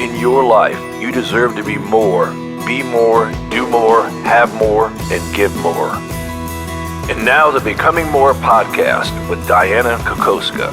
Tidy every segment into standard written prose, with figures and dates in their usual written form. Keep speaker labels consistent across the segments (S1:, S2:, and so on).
S1: In your life, you deserve to be more, do more, have more, and give more. And now the Becoming More podcast with Dianna Kokoszka.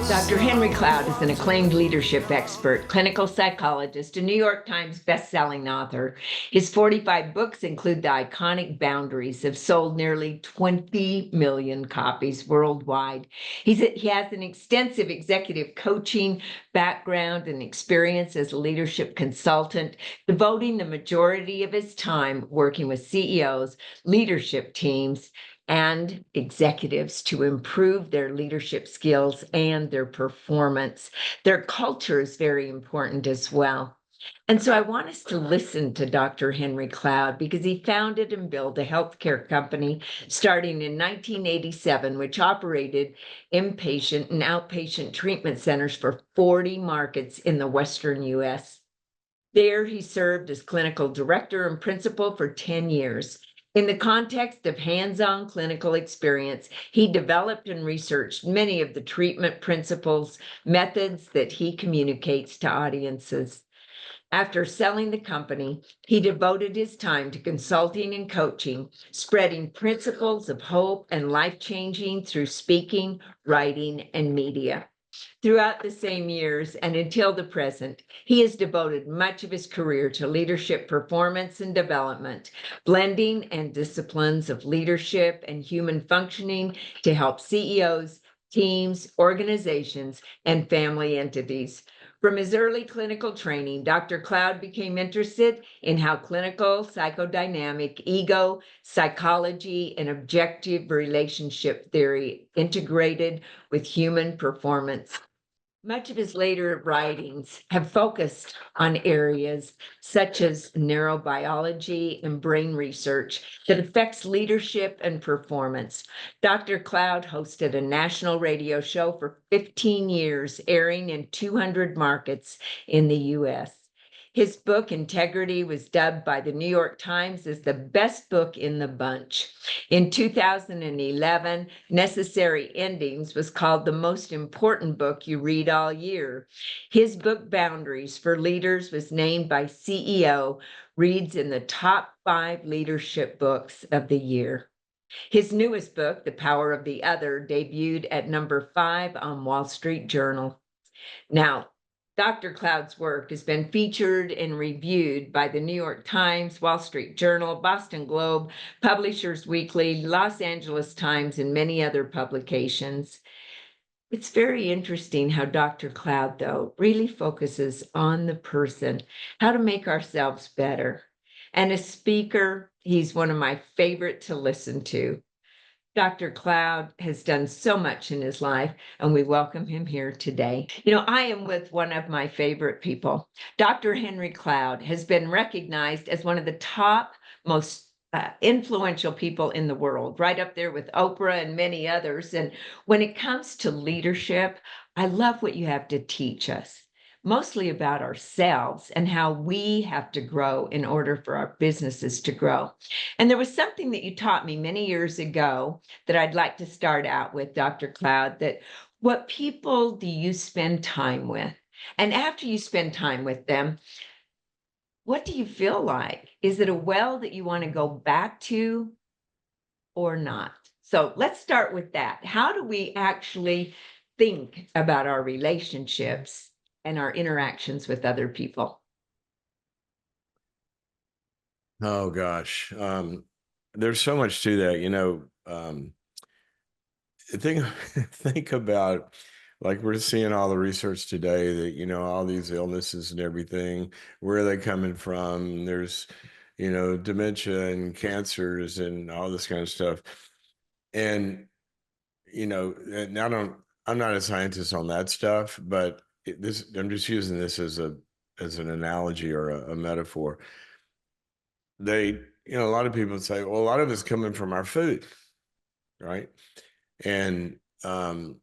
S2: Dr. Henry Cloud is an acclaimed leadership expert, clinical psychologist, a New York Times bestselling author. His 45 books include The Iconic Boundaries, have sold nearly 20 million copies worldwide. He has an extensive executive coaching background and experience as a leadership consultant, devoting the majority of his time working with CEOs, leadership teams, and executives to improve their leadership skills and their performance. Their culture is very important as well. And so I want us to listen to Dr. Henry Cloud because he founded and built a healthcare company starting in 1987, which operated inpatient and outpatient treatment centers for 40 markets in the Western U.S. There, he served as clinical director and principal for 10 years. In the context of hands-on clinical experience, he developed and researched many of the treatment principles, methods that he communicates to audiences. After selling the company, he devoted his time to consulting and coaching, spreading principles of hope and life-changing through speaking, writing, and media. Throughout the same years and until the present, he has devoted much of his career to leadership performance and development, blending and disciplines of leadership and human functioning to help CEOs, teams, organizations, and family entities. From his early clinical training, Dr. Cloud became interested in how clinical, psychodynamic, ego, psychology, and objective relationship theory integrated with human performance. Much of his later writings have focused on areas such as neurobiology and brain research that affects leadership and performance. Dr. Cloud hosted a national radio show for 15 years, airing in 200 markets in the U.S. His book, Integrity, was dubbed by the New York Times as the best book in the bunch. In 2011, Necessary Endings was called the most important book you read all year. His book, Boundaries for Leaders, was named by CEO, reads in the top 5 leadership books of the year. His newest book, The Power of the Other, debuted at number 5 on Wall Street Journal. Now, Dr. Cloud's work has been featured and reviewed by the New York Times, Wall Street Journal, Boston Globe, Publishers Weekly, Los Angeles Times, and many other publications. It's very interesting how Dr. Cloud, though, really focuses on the person, how to make ourselves better. And as speaker, he's one of my favorite to listen to. Dr. Cloud has done so much in his life, and we welcome him here today. I am with one of my favorite people. Dr. Henry Cloud has been recognized as one of the top most influential people in the world, right up there with Oprah and many others. And when it comes to leadership, I love what you have to teach us, mostly about ourselves and how we have to grow in order for our businesses to grow. And there was something that you taught me many years ago that I'd like to start out with, Dr. Cloud, that what people do you spend time with? And after you spend time with them, what do you feel like? Is it a well that you want to go back to or not? So let's start with that. How do we actually think about our relationships and our interactions with other people?
S3: Oh gosh, there's so much to that. Think about, like, we're seeing all the research today that all these illnesses and everything, where are they coming from? There's dementia and cancers and all this kind of stuff. And and I'm not a scientist on that stuff, but I'm just using this as an analogy or a metaphor. A lot of people say, well, a lot of it's coming from our food, right? And over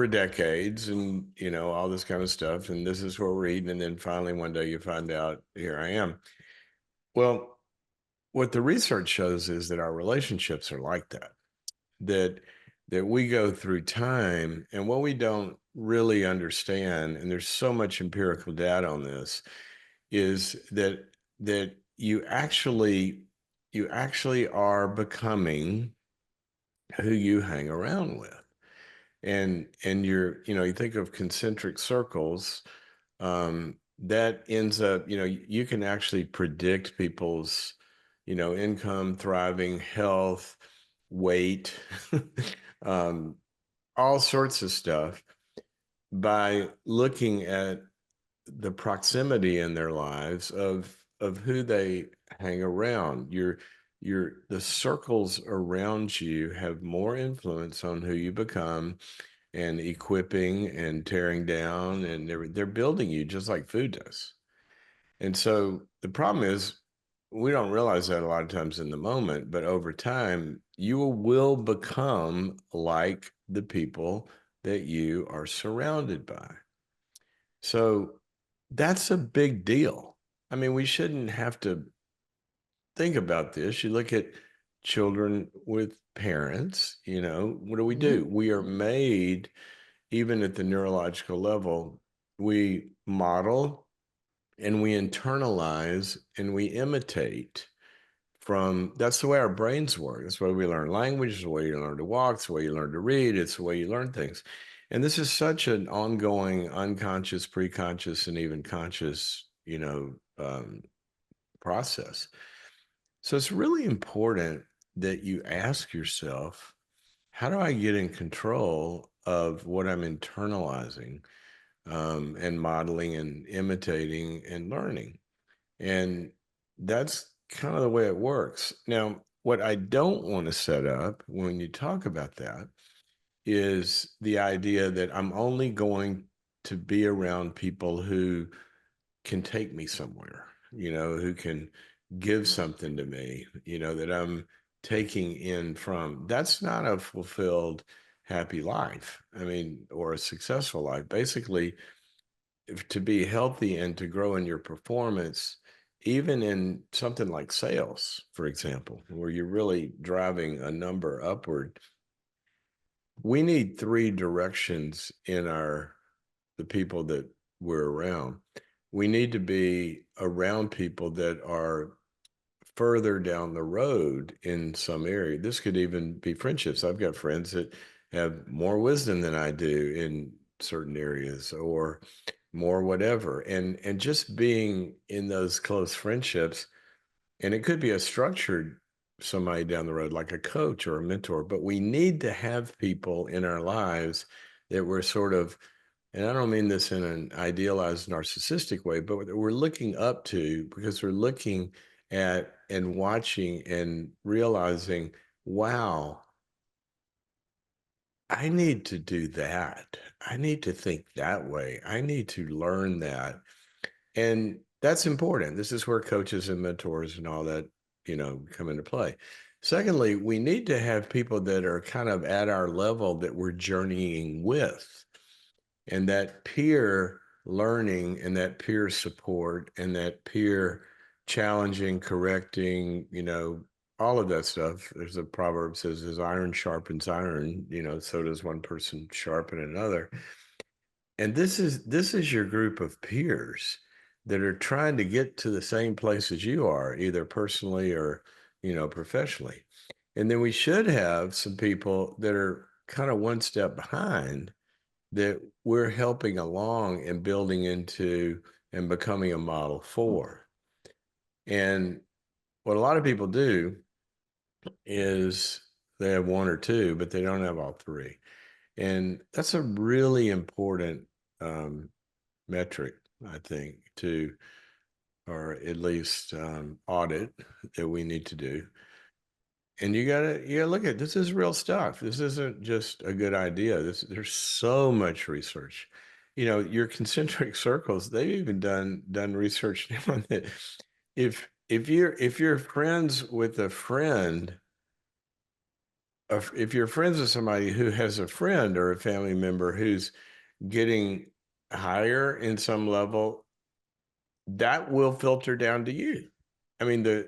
S3: decades and all this kind of stuff, and this is what we're eating, and then finally one day you find out, here I am. Well, what the research shows is that our relationships are like that we go through time, and what we don't really understand, and there's so much empirical data on this, is that you actually are becoming who you hang around with. And you think of concentric circles, that ends up, you can actually predict people's, income, thriving, health, weight, um, all sorts of stuff by looking at the proximity in their lives of who they hang around. The circles around you have more influence on who you become, and equipping and tearing down, and they're building you just like food does. And so the problem is, we don't realize that a lot of times in the moment, but over time, you will become like the people that you are surrounded by. So that's a big deal. I mean, we shouldn't have to think about this. You look at children with parents, what do? We are made, even at the neurological level, we model and we internalize and we imitate from, that's the way our brains work. That's the way we learn language, it's the way you learn to walk, it's the way you learn to read, it's the way you learn things. And this is such an ongoing, unconscious, preconscious, and even conscious, process. So it's really important that you ask yourself, how do I get in control of what I'm internalizing, and modeling and imitating and learning? And that's kind of the way it works. Now, what I don't want to set up when you talk about that is the idea that I'm only going to be around people who can take me somewhere, who can give something to me, that I'm taking in from. That's not a fulfilled, happy life. I mean, or a successful life. Basically, to be healthy and to grow in your performance, even in something like sales, for example, where you're really driving a number upward, we need three directions in the people that we're around. We need to be around people that are further down the road in some area. This could even be friendships. I've got friends that have more wisdom than I do in certain areas, or more whatever. And just being in those close friendships, and it could be a structured somebody down the road, like a coach or a mentor, but we need to have people in our lives that we're sort of, and I don't mean this in an idealized narcissistic way, but we're looking up to, because we're looking at and watching and realizing, wow, I need to do that. I need to think that way. I need to learn that. And that's important. This is where coaches and mentors and all that, come into play. Secondly, we need to have people that are kind of at our level that we're journeying with. And that peer learning and that peer support and that peer challenging, correcting, all of that stuff. There's a proverb says, as iron sharpens iron, so does one person sharpen another. And this is your group of peers that are trying to get to the same place as you are, either personally or, professionally. And then we should have some people that are kind of one step behind, that we're helping along and building into and becoming a model for. And what a lot of people do is they have one or two, but they don't have all three. And that's a really important metric, I think, to, or at least audit, that we need to do. And you gotta look at, this is real stuff. This isn't just a good idea. There's so much research. Your concentric circles, they've even done research now on that. If you're friends with a friend, if you're friends with somebody who has a friend or a family member who's getting higher in some level, that will filter down to you. I mean,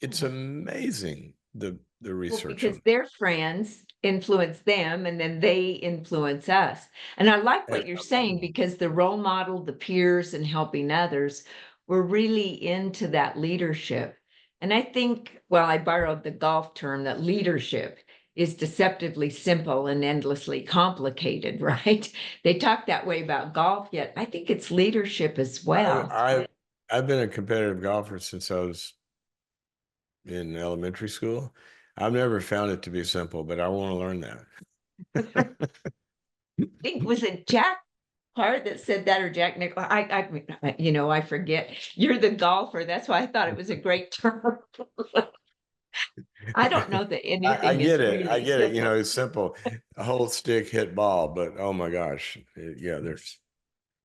S3: it's amazing, the research
S2: because
S3: on.
S2: they're friends influence them, and then they influence us. And I like what you're saying, because the role model, the peers, and helping others, we're really into that leadership. And I think, well, I borrowed the golf term that leadership is deceptively simple and endlessly complicated, right? They talk that way about golf, yet I think it's leadership as well.
S3: I've been a competitive golfer since I was in elementary school. I've never found it to be simple, but I want to learn that.
S2: I think, was it Jack Hart that said that, or Jack Nicklaus? I forget. You're the golfer. That's why I thought it was a great term. I don't know that
S3: I
S2: anything is
S3: get it. I
S2: really
S3: get it.
S2: simple.
S3: It's simple. A whole stick hit ball, but oh my gosh. Yeah, there's,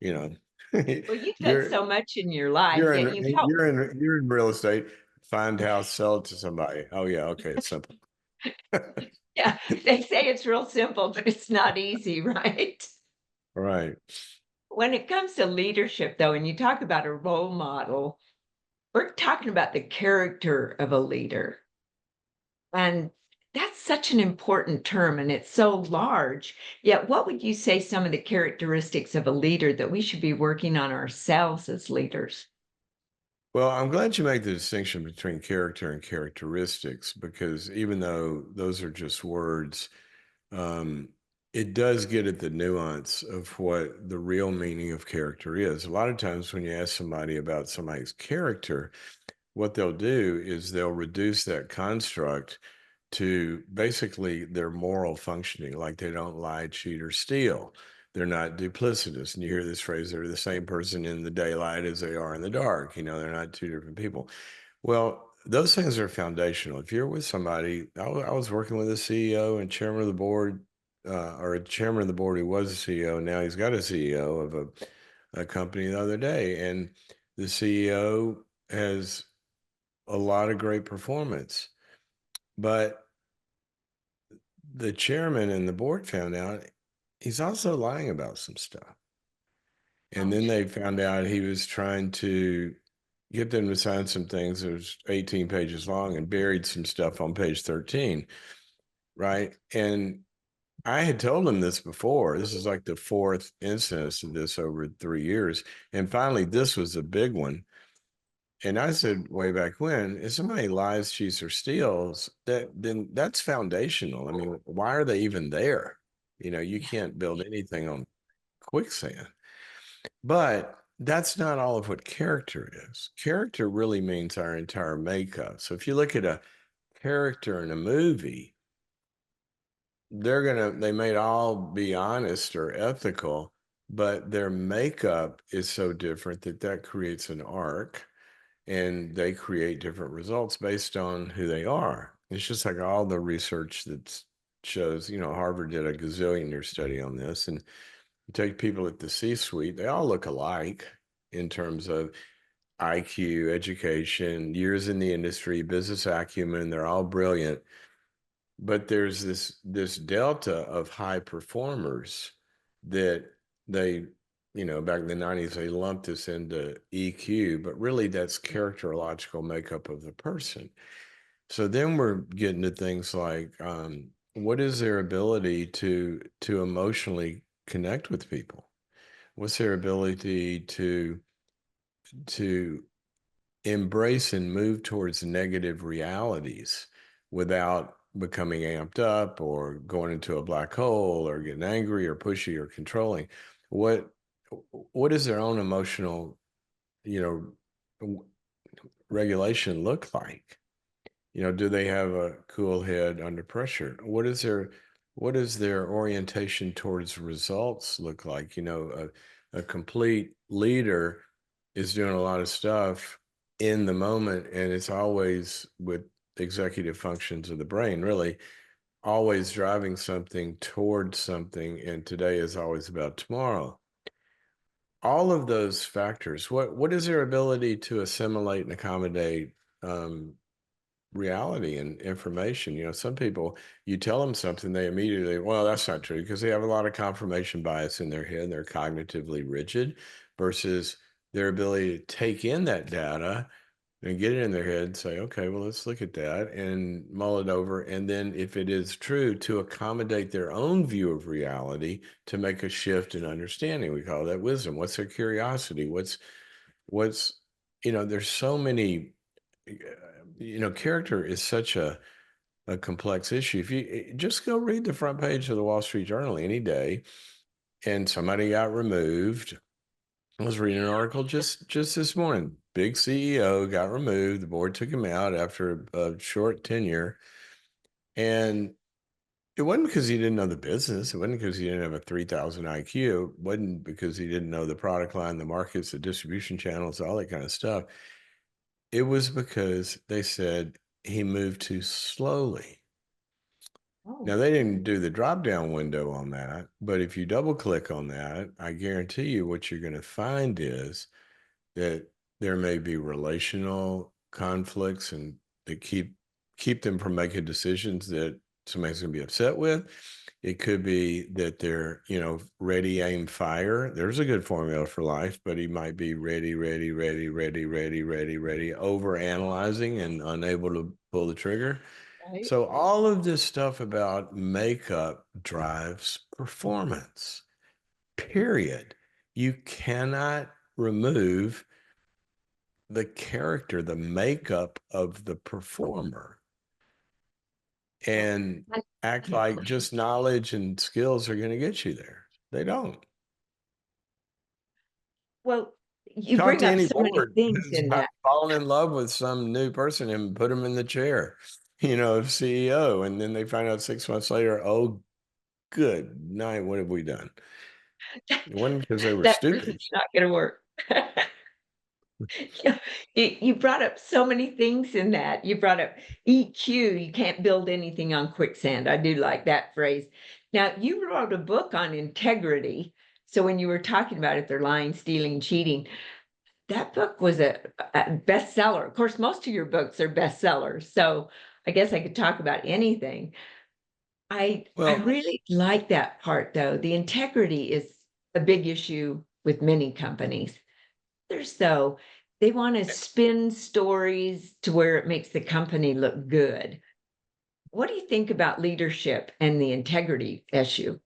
S3: you know,
S2: Well, you've done
S3: you're
S2: so much in your life,
S3: you're
S2: yet
S3: in
S2: you've helped.
S3: you're in real estate. Find house, sell it to somebody. Oh yeah, okay, it's simple.
S2: Yeah, they say it's real simple, but it's not easy, right?
S3: Right.
S2: When it comes to leadership, though, and you talk about a role model, we're talking about the character of a leader. And that's such an important term, and it's so large. Yet, what would you say some of the characteristics of a leader that we should be working on ourselves as leaders?
S3: Well, I'm glad you make the distinction between character and characteristics, because even though those are just words, um, it does get at the nuance of what the real meaning of character is. A lot of times when you ask somebody about somebody's character, what they'll do is they'll reduce that construct to basically their moral functioning, like they don't lie, cheat, or steal. They're not duplicitous. And you hear this phrase, they're the same person in the daylight as they are in the dark. They're not two different people. Well, those things are foundational. If you're with somebody, I was working with a CEO and chairman of the board, or a chairman of the board who was a CEO. Now he's got a CEO of a company the other day. And the CEO has a lot of great performance. But the chairman and the board found out he's also lying about some stuff. And then they found out he was trying to get them to sign some things that was 18 pages long and buried some stuff on page 13. Right. And I had told him this before. This is like the fourth instance of this over 3 years. And finally, this was a big one. And I said way back when, if somebody lies, cheats, or steals, then that's foundational. I mean, why are they even there? You can't build anything on quicksand. But that's not all of what character is. Character really means our entire makeup. So if you look at a character in a movie, they may all be honest or ethical, but their makeup is so different that creates an arc, and they create different results based on who they are. It's just like all the research that shows, Harvard did a gazillion-year study on this, and you take people at the C-suite, they all look alike in terms of IQ, education, years in the industry, business acumen. They're all brilliant, but there's this delta of high performers that they, back in the 90s, they lumped this into EQ, but really that's characterological makeup of the person. So then we're getting to things like, what is their ability to emotionally connect with people? What's their ability to embrace and move towards negative realities without becoming amped up or going into a black hole or getting angry or pushy or controlling? What is their own emotional, regulation look like? Do they have a cool head under pressure? What is their orientation towards results look like? A complete leader is doing a lot of stuff in the moment, and it's always with executive functions of the brain, really always driving something towards something, and today is always about tomorrow. All of those factors, what is their ability to assimilate and accommodate reality and information? Some people, you tell them something, they immediately, well, that's not true, because they have a lot of confirmation bias in their head. They're cognitively rigid, versus their ability to take in that data and get it in their head and say, okay, well, let's look at that and mull it over. And then if it is true, to accommodate their own view of reality, to make a shift in understanding. We call that wisdom. What's their curiosity? What's, there's so many, character is such a complex issue. If you just go read the front page of the Wall Street Journal any day, and somebody got removed. I was reading an article just this morning. Big CEO got removed. The board took him out after a short tenure. And it wasn't because he didn't know the business. It wasn't because he didn't have a 3,000 IQ. It wasn't because he didn't know the product line, the markets, the distribution channels, all that kind of stuff. It was because they said he moved too slowly. Now, they didn't do the drop down window on that, but if you double click on that, I guarantee you what you're going to find is that there may be relational conflicts and that keep them from making decisions that somebody's going to be upset with. It could be that they're, ready, aim, fire. There's a good formula for life, but he might be ready, over analyzing and unable to pull the trigger.
S2: Right.
S3: So all of this stuff about makeup drives performance, period. You cannot remove the character, the makeup of the performer, and act like just knowledge and skills are going to get you there. They don't.
S2: Well, you
S3: Talk
S2: bring
S3: to
S2: up
S3: any
S2: so many
S3: board
S2: things
S3: who's
S2: in
S3: not
S2: that.
S3: fallen in love with some new person and put them in the chair, of CEO. And then they find out 6 months later, oh, good night, what have we done? It wasn't because they were
S2: That
S3: stupid.
S2: person's not going to work. Yeah, you brought up so many things in that. You brought up EQ. You can't build anything on quicksand. I do like that phrase. Now, you wrote a book on integrity. So when you were talking about it, they're lying, stealing, cheating. That book was a bestseller. Of course, most of your books are bestsellers. So I guess I could talk about anything. I
S3: Well,
S2: really like that part, though. The integrity is a big issue with many companies. There's so they want to spin stories to where it makes the company look good. What do you think about leadership and the integrity issue?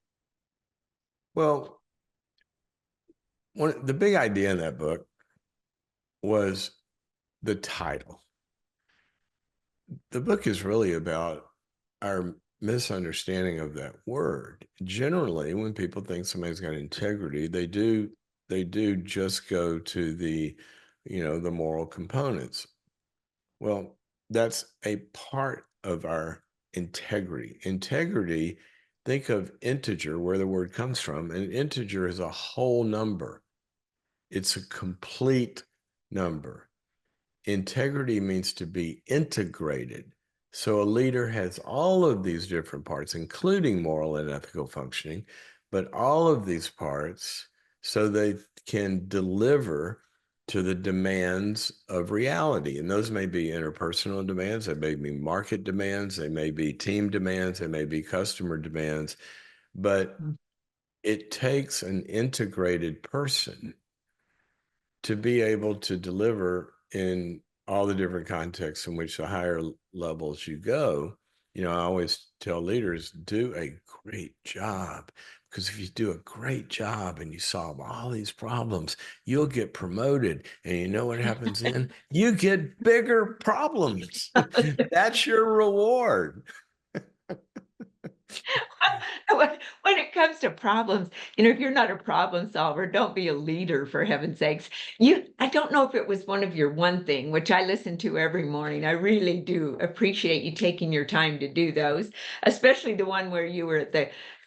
S3: well, the big idea in that book was the title. The book is really about our misunderstanding of that word. Generally, when people think somebody's got integrity, they do just go to the moral components. Well, that's a part of our integrity. Integrity, think of integer, where the word comes from. An integer is a whole number. It's a complete number. Integrity means to be integrated. So a leader has all of these different parts, including moral and ethical functioning, but all of these parts so they can deliver to the demands of reality. And those may be interpersonal demands, they may be market demands, they may be team demands, they may be customer demands, but it takes an integrated person to be able to deliver in all the different contexts in which the higher levels you go. I always tell leaders, do a great job. Because if you do a great job and you solve all these problems, you'll get promoted. And you know what happens then? You get bigger problems. That's your reward.
S2: When it comes to problems, if you're not a problem solver, don't be a leader, for heaven's sakes. I don't know if it was one of your one thing, which I listen to every morning. I really do appreciate you taking your time to do those, especially the one where you were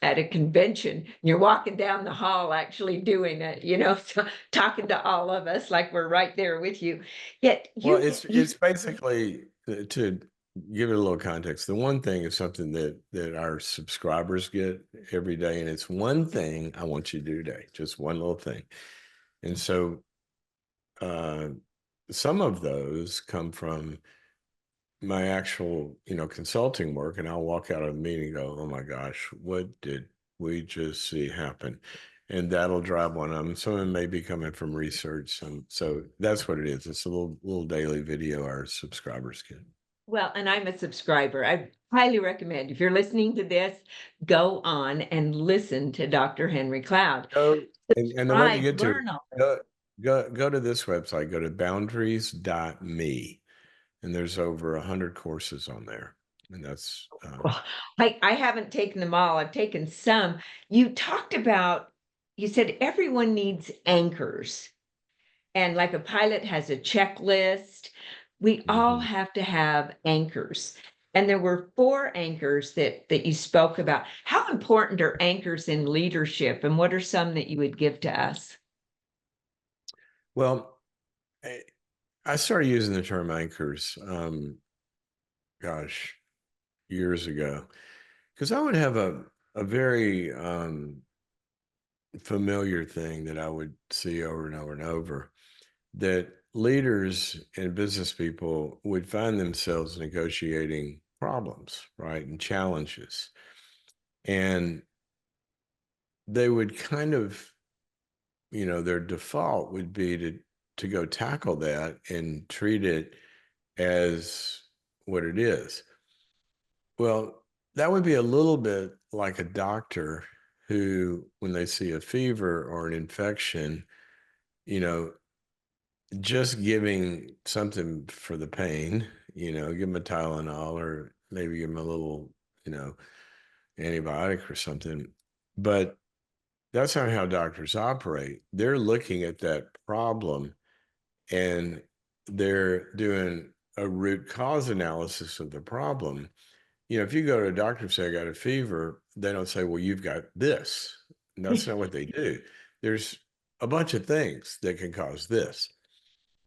S2: at a convention and you're walking down the hall actually doing it, so talking to all of us like we're right there with you. Yet
S3: Well,
S2: you
S3: it's basically to give it a little context. The one thing is something that our subscribers get every day, and it's one thing I want you to do today, just one little thing. And so, uh, some of those come from my actual, consulting work, and I'll walk out of the meeting and go, "Oh my gosh, what did we just see happen?" and that'll drive one of them. Some of them may be coming from research. So that's what it is. It's a little daily video our subscribers get.
S2: Well, and I'm a subscriber. I highly recommend, if you're listening to this, go on and listen to Dr. Henry Cloud.
S3: Go, and the way you get to
S2: Learn all
S3: it, go to this website, go to boundaries.me, and there's over 100 courses on there. And that's
S2: Well, I haven't taken them all. I've taken some. You talked about, you said everyone needs anchors. And like a pilot has a checklist, we all
S3: mhm.
S2: have to have anchors. And there were 4 anchors that you spoke about. How important are anchors in leadership, and what are some that you would give to us?
S3: Well, I started using the term anchors, gosh, years ago, because I would have a very familiar thing that I would see over and over and over, that leaders and business people would find themselves negotiating problems, right, and challenges. And they would kind of, their default would be to go tackle that and treat it as what it is. Well, that would be a little bit like a doctor who, when they see a fever or an infection, you know, just giving something for the pain, give them a Tylenol or maybe give them a little, you know, antibiotic or something. But that's not how doctors operate. They're looking at that problem and they're doing a root cause analysis of the problem. If you go to a doctor and say, I got a fever, they don't say, well, you've got this. And that's not what they do. There's a bunch of things that can cause this,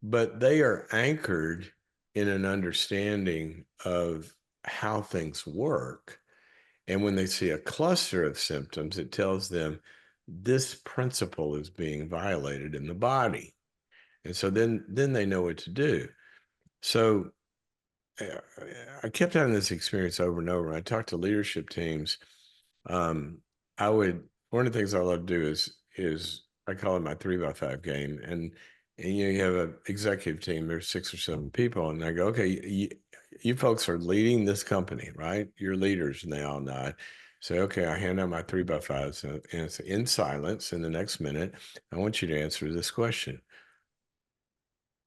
S3: but they are anchored in an understanding of how things work. And when they see a cluster of symptoms, it tells them this principle is being violated in the body. And so then they know what to do. So I kept having this experience over and over. When I talked to leadership teams, I would, one of the things I love to do is I call it my 3x5 game. And you have an executive team, there's 6 or 7 people, and I go, okay, you folks are leading this company, right? You're leaders, and they all nod. Say, okay, I hand out my 3x5s, and it's in silence. In the next minute, I want you to answer this question: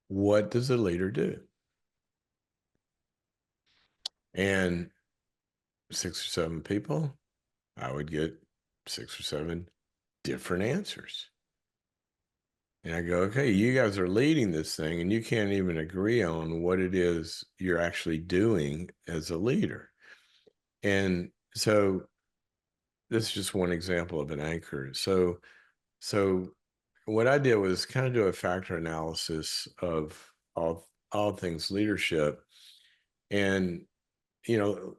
S3: what does a leader do? And 6 or 7 people, I would get 6 or 7 different answers. And I go, okay, you guys are leading this thing and you can't even agree on what it is you're actually doing as a leader. And so this is just one example of an anchor. So what I did was kind of do a factor analysis of all things leadership. And, you know,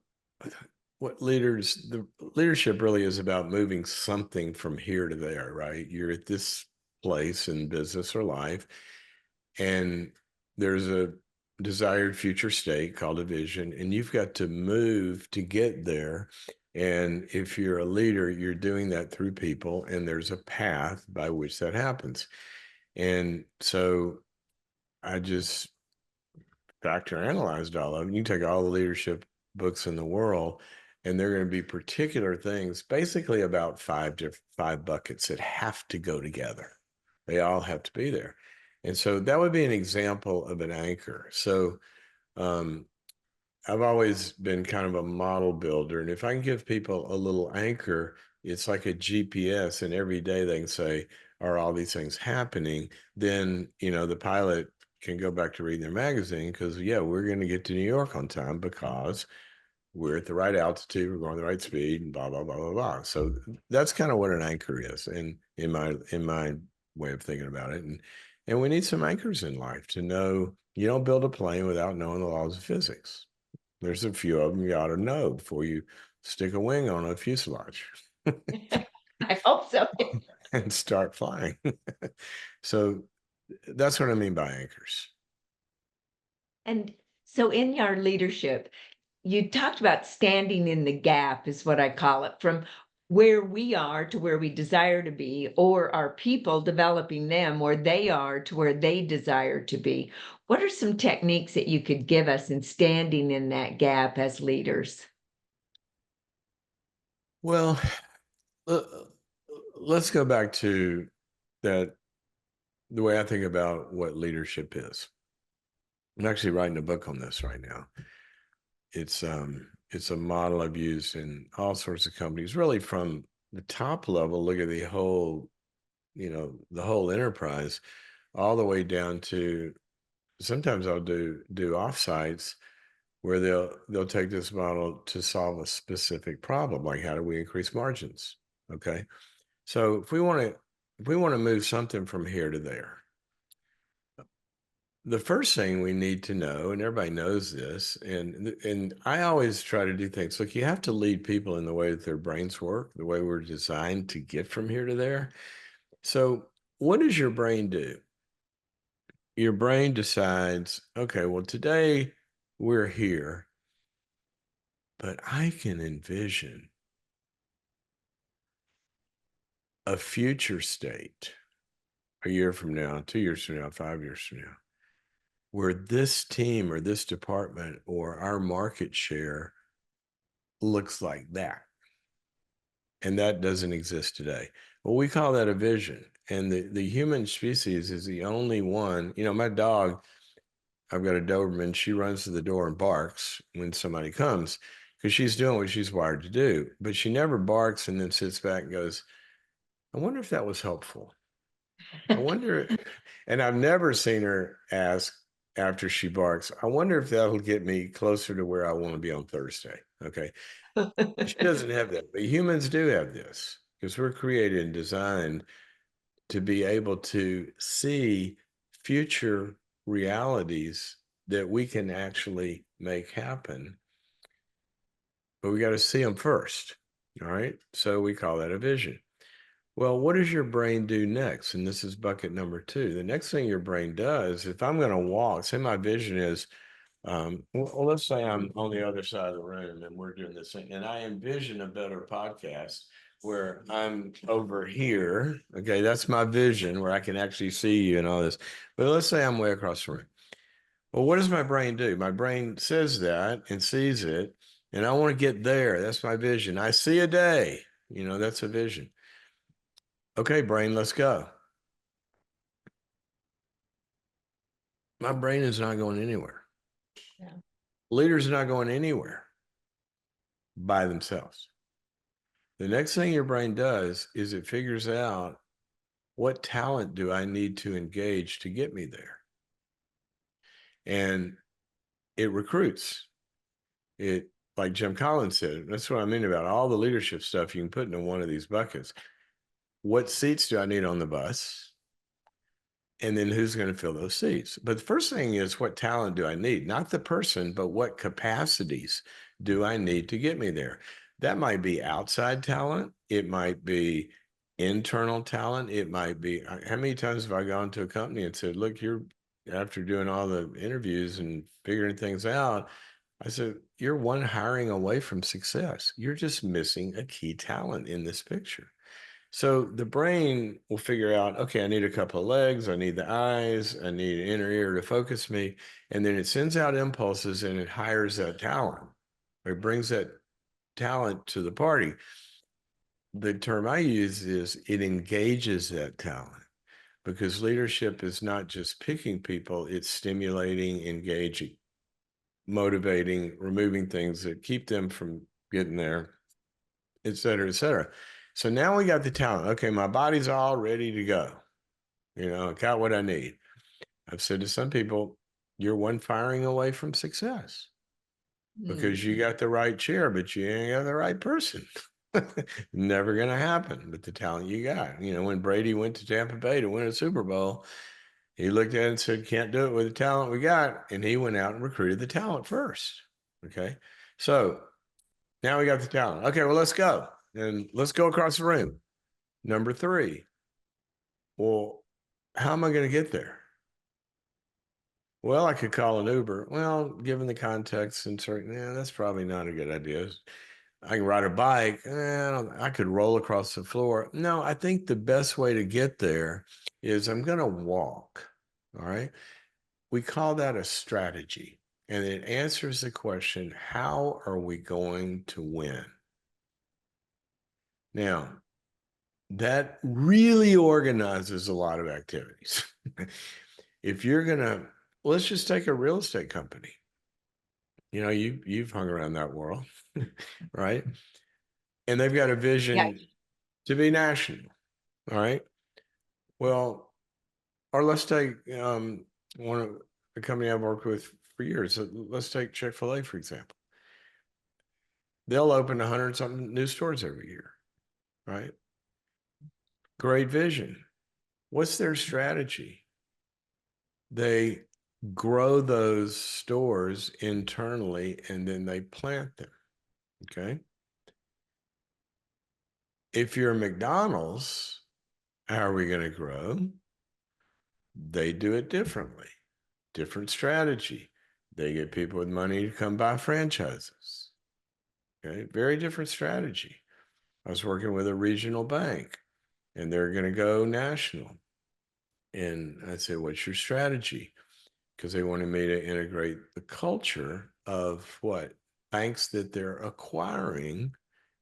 S3: what the leadership really is about moving something from here to there, right? You're at this place in business or life, and there's a desired future state called a vision, and you've got to move to get there. And if you're a leader, you're doing that through people, and there's a path by which that happens. And so I just factor analyzed all of them. You can take all the leadership books in the world, and they're going to be particular things, basically about 5 buckets that have to go together. They all have to be there. And so that would be an example of an anchor. So I've always been kind of a model builder. And if I can give people a little anchor, it's like a GPS, and every day they can say, are all these things happening? Then, the pilot can go back to reading their magazine because, yeah, we're going to get to New York on time because we're at the right altitude, we're going the right speed, and blah, blah, blah, blah, blah. So that's kind of what an anchor is in my way of thinking about it. And we need some anchors in life to know you don't build a plane without knowing the laws of physics. There's a few of them you ought to know before you stick a wing on a fuselage.
S2: I hope so.
S3: And start flying. So that's what I mean by anchors.
S2: And so in your leadership, you talked about standing in the gap, is what I call it, from where we are to where we desire to be, or our people developing them where they are to where they desire to be. What are some techniques that you could give us in standing in that gap as leaders?
S3: Well, let's go back to that, the way I think about what leadership is. I'm actually writing a book on this right now. It's a model I've used in all sorts of companies, really from the top level, look at the whole, the whole enterprise, all the way down to sometimes I'll do offsites where they'll take this model to solve a specific problem, like how do we increase margins? Okay. So if we want to move something from here to there, the first thing we need to know, and everybody knows this, and I always try to do things. Look, you have to lead people in the way that their brains work, the way we're designed to get from here to there. So, what does your brain do? Your brain decides, okay, well, today we're here, but I can envision a future state a year from now, 2 years from now, 5 years from now, where this team or this department or our market share looks like that. And that doesn't exist today. Well, we call that a vision. And the human species is the only one, my dog, I've got a Doberman, she runs to the door and barks when somebody comes because she's doing what she's wired to do. But she never barks and then sits back and goes, I wonder if that was helpful. I wonder, and I've never seen her ask after she barks, I wonder if that'll get me closer to where I want to be on Thursday. Okay. She doesn't have that, but humans do have this because we're created and designed to be able to see future realities that we can actually make happen. But we got to see them first. All right. So we call that a vision. Well, what does your brain do next? And this is bucket number 2. The next thing your brain does, if I'm going to walk, say my vision is, well, let's say I'm on the other side of the room and we're doing this thing, and I envision a better podcast where I'm over here. Okay, that's my vision where I can actually see you and all this. But let's say I'm way across the room. Well, what does my brain do? My brain says that and sees it, and I want to get there. That's my vision. I see a day. That's a vision. Okay, brain, let's go. My brain is not going anywhere.
S2: Yeah.
S3: Leaders are not going anywhere by themselves. The next thing your brain does is it figures out, what talent do I need to engage to get me there? And it recruits. It, like Jim Collins said, that's what I mean about all the leadership stuff you can put into one of these buckets. What seats do I need on the bus? And then who's going to fill those seats? But the first thing is, what talent do I need? Not the person, but what capacities do I need to get me there? That might be outside talent. It might be internal talent. It might be, how many times have I gone to a company and said, look, after doing all the interviews and figuring things out, I said, you're one hiring away from success. You're just missing a key talent in this picture. So the brain will figure out, okay, I need a couple of legs, I need the eyes, I need an inner ear to focus me. And then it sends out impulses and it hires that talent. It brings that talent to the party. The term I use is it engages that talent, because leadership is not just picking people, it's stimulating, engaging, motivating, removing things that keep them from getting there, et cetera, et cetera. So now we got the talent. Okay, my body's all ready to go. I got what I need. I've said to some people, you're one firing away from success because you got the right chair, but you ain't got the right person. Never going to happen with the talent you got. When Brady went to Tampa Bay to win a Super Bowl, he looked at it and said, can't do it with the talent we got. And he went out and recruited the talent first. Okay. So now we got the talent. Okay, well, let's go. And let's go across the room. Number 3. Well, how am I going to get there? Well, I could call an Uber. Well, given the context and certain, that's probably not a good idea. I can ride a bike. I could roll across the floor. No, I think the best way to get there is I'm going to walk. All right. We call that a strategy. And it answers the question, how are we going to win? Now, that really organizes a lot of activities. If you're going to, let's just take a real estate company. You know, you've hung around that world, right? And they've got a vision to be national. All right. Well, or let's take one of the company I've worked with for years. Let's take Chick-fil-A, for example. They'll open 100 something new stores every year, right? Great vision. What's their strategy? They grow those stores internally and then they plant them. Okay. If you're McDonald's, how are we going to grow? They do it differently, different strategy. They get people with money to come buy franchises. Okay, very different strategy. I was working with a regional bank and they're going to go national. And I said, what's your strategy? Because they wanted me to integrate the culture of what? Banks that they're acquiring,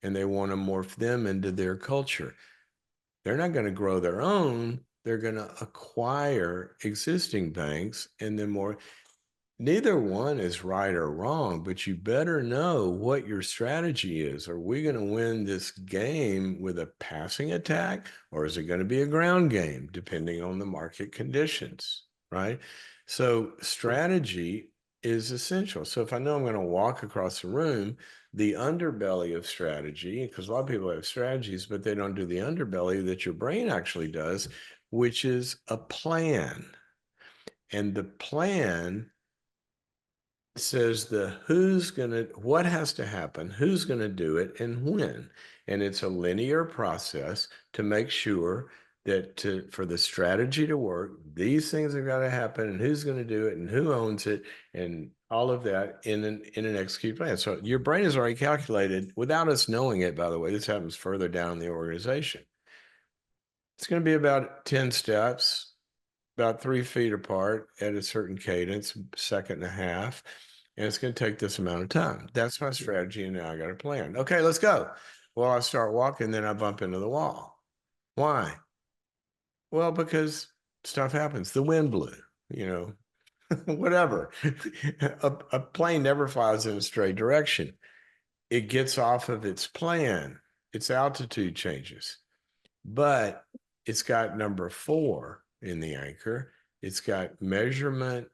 S3: and they want to morph them into their culture. They're not going to grow their own. They're going to acquire existing banks and then more. Neither one is right or wrong, but you better know what your strategy is. Are we going to win this game with a passing attack, or is it going to be a ground game, depending on the market conditions, right? So strategy is essential. So if I know I'm going to walk across the room, the underbelly of strategy, because a lot of people have strategies, but they don't do the underbelly that your brain actually does, which is a plan. And the plan says what has to happen, who's going to do it, and when. And it's a linear process to make sure that for the strategy to work, these things have got to happen, and who's going to do it, and who owns it, and all of that in an execute plan. So your brain has already calculated, without us knowing it, by the way, this happens further down the organization. It's going to be about 10 steps, about 3 feet apart at a certain cadence, second and a half. And it's going to take this amount of time. That's my strategy. And now I got a plan. Okay, let's go. Well, I start walking, then I bump into the wall. Why? Well, because stuff happens. The wind blew, you know, whatever. A plane never flies in a straight direction. It gets off of its plan. Its altitude changes. But it's got number 4 in the anchor. It's got measurement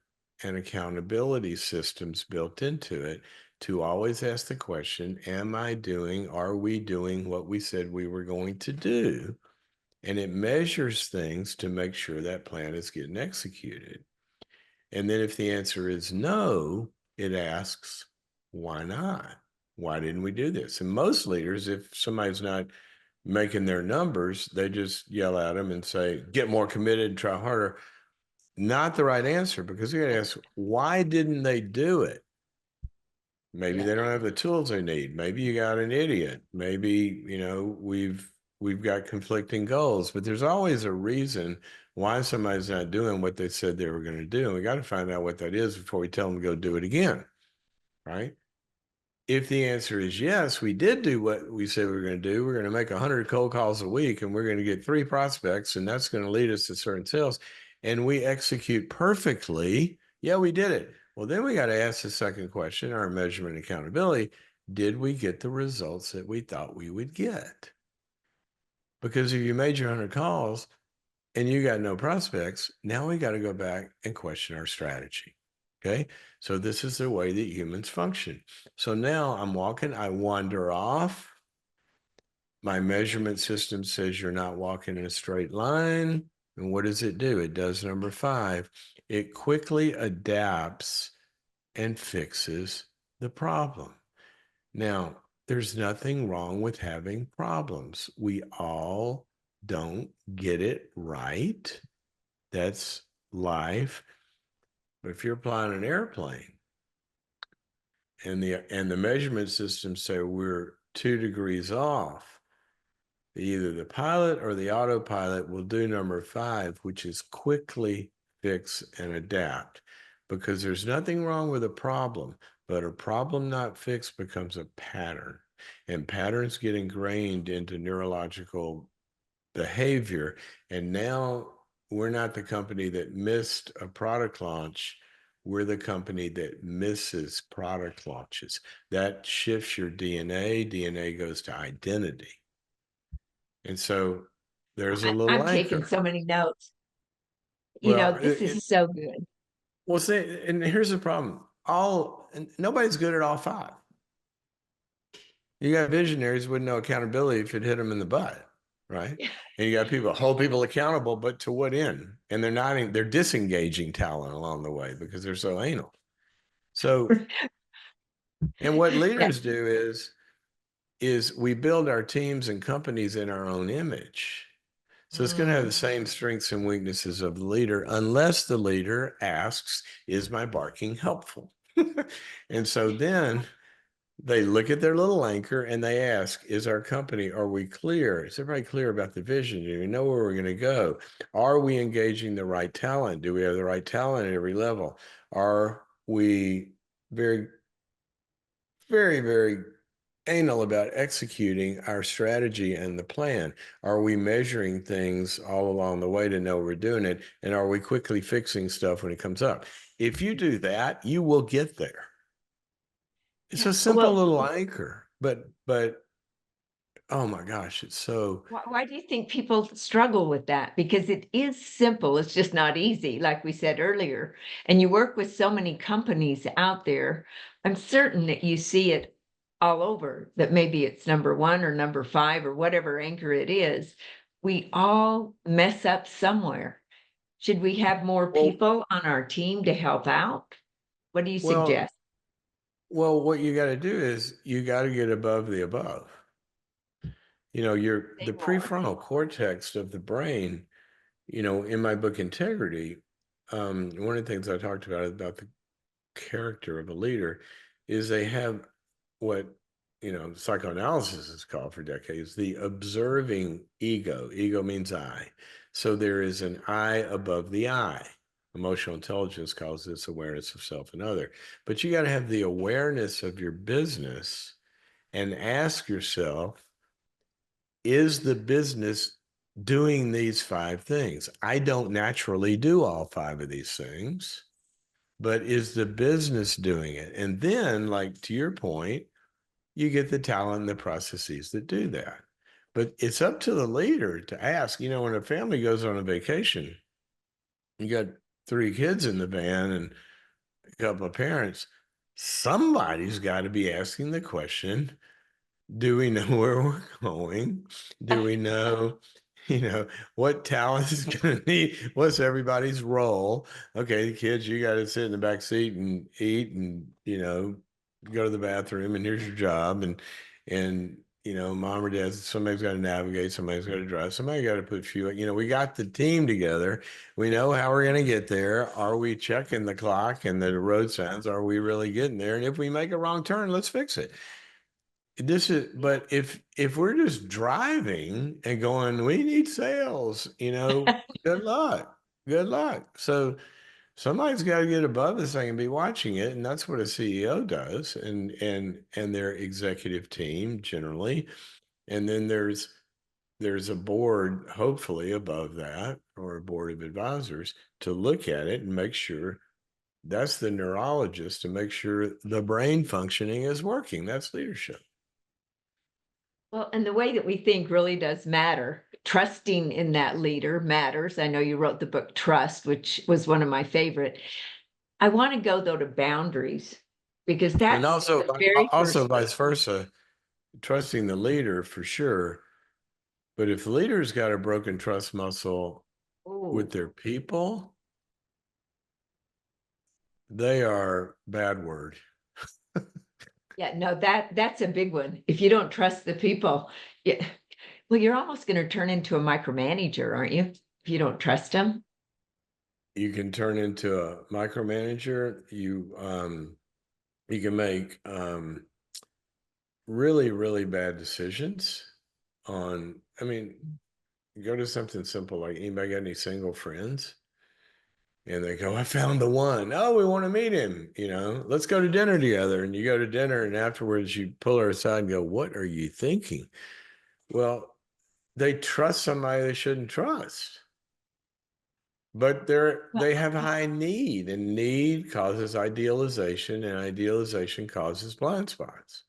S3: and accountability systems built into it to always ask the question, are we doing what we said we were going to do? And it measures things to make sure that plan is getting executed. And then if the answer is no, it asks, why not? Why didn't we do this? And most leaders, if somebody's not making their numbers, they just yell at them and say, get more committed, try harder. Not the right answer, because you got to ask, why didn't they do it? Maybe they don't have the tools they need. Maybe you got an idiot. Maybe, you know, we've got conflicting goals, but there's always a reason why somebody's not doing what they said they were going to do. And we got to find out what that is before we tell them to go do it again, right? If the answer is yes, we did do what we said we were going to do. We're going to make 100 cold calls a week, and we're going to get 3 prospects, and that's going to lead us to certain sales. And we execute perfectly. Yeah, we did it. Well, then we got to ask the second question, our measurement and accountability. Did we get the results that we thought we would get? Because if you made your 100 calls and you got no prospects, now we got to go back and question our strategy. Okay. So this is the way that humans function. So now I'm walking, I wander off. My measurement system says you're not walking in a straight line. And what does it do? It does number 5. It quickly adapts and fixes the problem. Now, there's nothing wrong with having problems. We all don't get it right. That's life. But if you're flying an airplane and the measurement systems say we're 2 degrees off, either the pilot or the autopilot will do number 5, which is quickly fix and adapt, because there's nothing wrong with a problem, but a problem not fixed becomes a pattern, and patterns get ingrained into neurological behavior. And now we're not the company that missed a product launch. We're the company that misses product launches. That shifts your DNA. DNA goes to identity. And so there's a little
S2: I'm taking
S3: anchor.
S2: so many notes.
S3: Well,
S2: This is so good.
S3: well, say, and here's the problem. Nobody's good at all 5. You got visionaries with no accountability if it hit them in the butt, right? And you got people hold people accountable, but to what end? And they're disengaging talent along the way because they're so anal. So, and what
S2: Yeah.
S3: leaders do is we build our teams and companies in our own image. So it's going to have the same strengths and weaknesses of the leader, unless the leader asks, is my barking helpful? And so then they look at their little anchor and they ask, is our company, are we clear? Is everybody clear about the vision? Do we know where we're going to go? Are we engaging the right talent? Do we have the right talent at every level? Are we very, very, very anal about executing our strategy and the plan? Are we measuring things all along the way to know we're doing it? And are we quickly fixing stuff when it comes up? If you do that, you will get there. It's a simple
S2: Well,
S3: little anchor, but oh my gosh, it's so.
S2: why do you think people struggle with that? Because it is simple, it's just not easy, like we said earlier. And you work with so many companies out there. I'm certain that you see it all over, that maybe it's number 1 or number 5 or whatever anchor it is. We all mess up somewhere. Should we have more
S3: Well,
S2: people on our team to help out? What do you
S3: well,
S2: suggest?
S3: well, what you got to do is you got to get above the above.
S2: Say
S3: The
S2: more.
S3: prefrontal cortex of the brain, in my book Integrity, one of the things I talked about the character of a leader is they have what psychoanalysis has called for decades the observing ego. Ego means I. So there is an I above the I. Emotional intelligence calls this awareness of self and other. But you got to have the awareness of your business and ask yourself, is the business doing these 5 things? I don't naturally do all 5 of these things, but is the business doing it? And then, like to your point, you get the talent and the processes that do that. But it's up to the leader to ask. When a family goes on a vacation, you got 3 kids in the van and a couple of parents, somebody's got to be asking the question, do we know where we're going? Do we know, what talent is going to need? What's everybody's role? Okay, kids, you got to sit in the back seat and eat and, go to the bathroom, and here's your job. And, mom or dad, somebody's got to navigate, somebody's got to drive, somebody got to put fuel. We got the team together. We know how we're going to get there. Are we checking the clock and the road signs? Are we really getting there? And if we make a wrong turn, let's fix it. But if we're just driving and going, we need sales, good luck. Good luck. So somebody's got to get above this thing and be watching it. And that's what a CEO does, and their executive team generally. And then there's a board, hopefully above that, or a board of advisors to look at it and make sure. That's the neurologist to make sure the brain functioning is working. That's leadership.
S2: Well, and the way that we think really does matter. Trusting in that leader matters. I know you wrote the book Trust, which was one of my favorite. I want to go though to boundaries, because
S3: And
S2: that's
S3: also,
S2: the very
S3: also
S2: first.
S3: vice versa, trusting the leader for sure. But if the leader's got a broken trust muscle with
S2: Oh,
S3: their people, they are bad word.
S2: yeah, no, that's a big one. If you don't trust the people, yeah, well, you're almost going to turn into a micromanager, aren't you? If you don't trust them.
S3: You can turn into a micromanager. You can make really, really bad decisions on, I mean, go to something simple like, anybody got any single friends? And they go, I found the one. Oh, we want to meet him. Let's go to dinner together. And you go to dinner, and afterwards you pull her aside and go, what are you thinking? Well, they trust somebody they shouldn't trust. But they have high need, and need causes idealization, and idealization causes blind spots.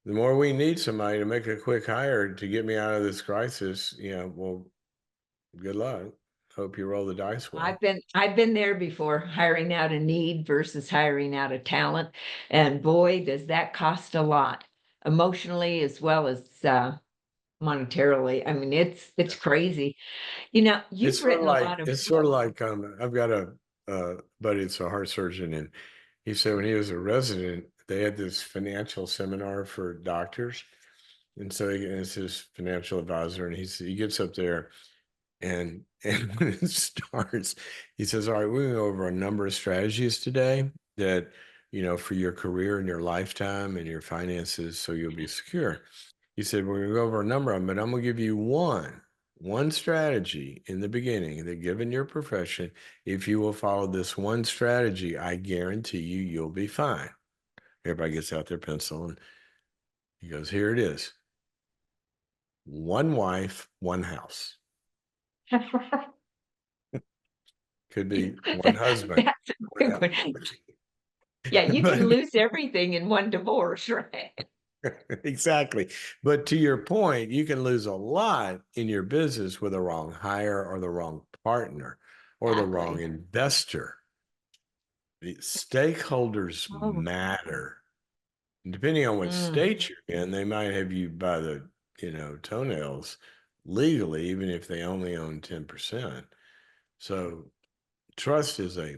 S3: The more we need somebody to make a quick hire to get me out of this crisis, well, good luck. Hope you roll the dice well.
S2: I've been there before, hiring out a need versus hiring out a talent. And boy, does that cost a lot, emotionally as well as monetarily. I mean, it's crazy. You've written a lot of
S3: It's sort of like I've got a buddy that's a heart surgeon, and he said when he was a resident, they had this financial seminar for doctors, and so it's his financial advisor, and he gets up there, and when it starts, he says, "All right, we're going to go over a number of strategies today that for your career and your lifetime and your finances, so you'll be secure." He said, we're going to go over a number of them, but I'm going to give you one strategy in the beginning that, given your profession, if you will follow this one strategy, I guarantee you'll be fine. Everybody gets out their pencil, and he goes, here it is. One wife, one house. Could be one husband.
S2: That's a good one. Yeah, you can lose everything in one divorce, right?
S3: Exactly. But to your point, you can lose a lot in your business with the wrong hire or the wrong partner or the wrong investor. The stakeholders matter. And depending on what state you're in, they might have you by the, toenails legally, even if they only own 10%. So trust is a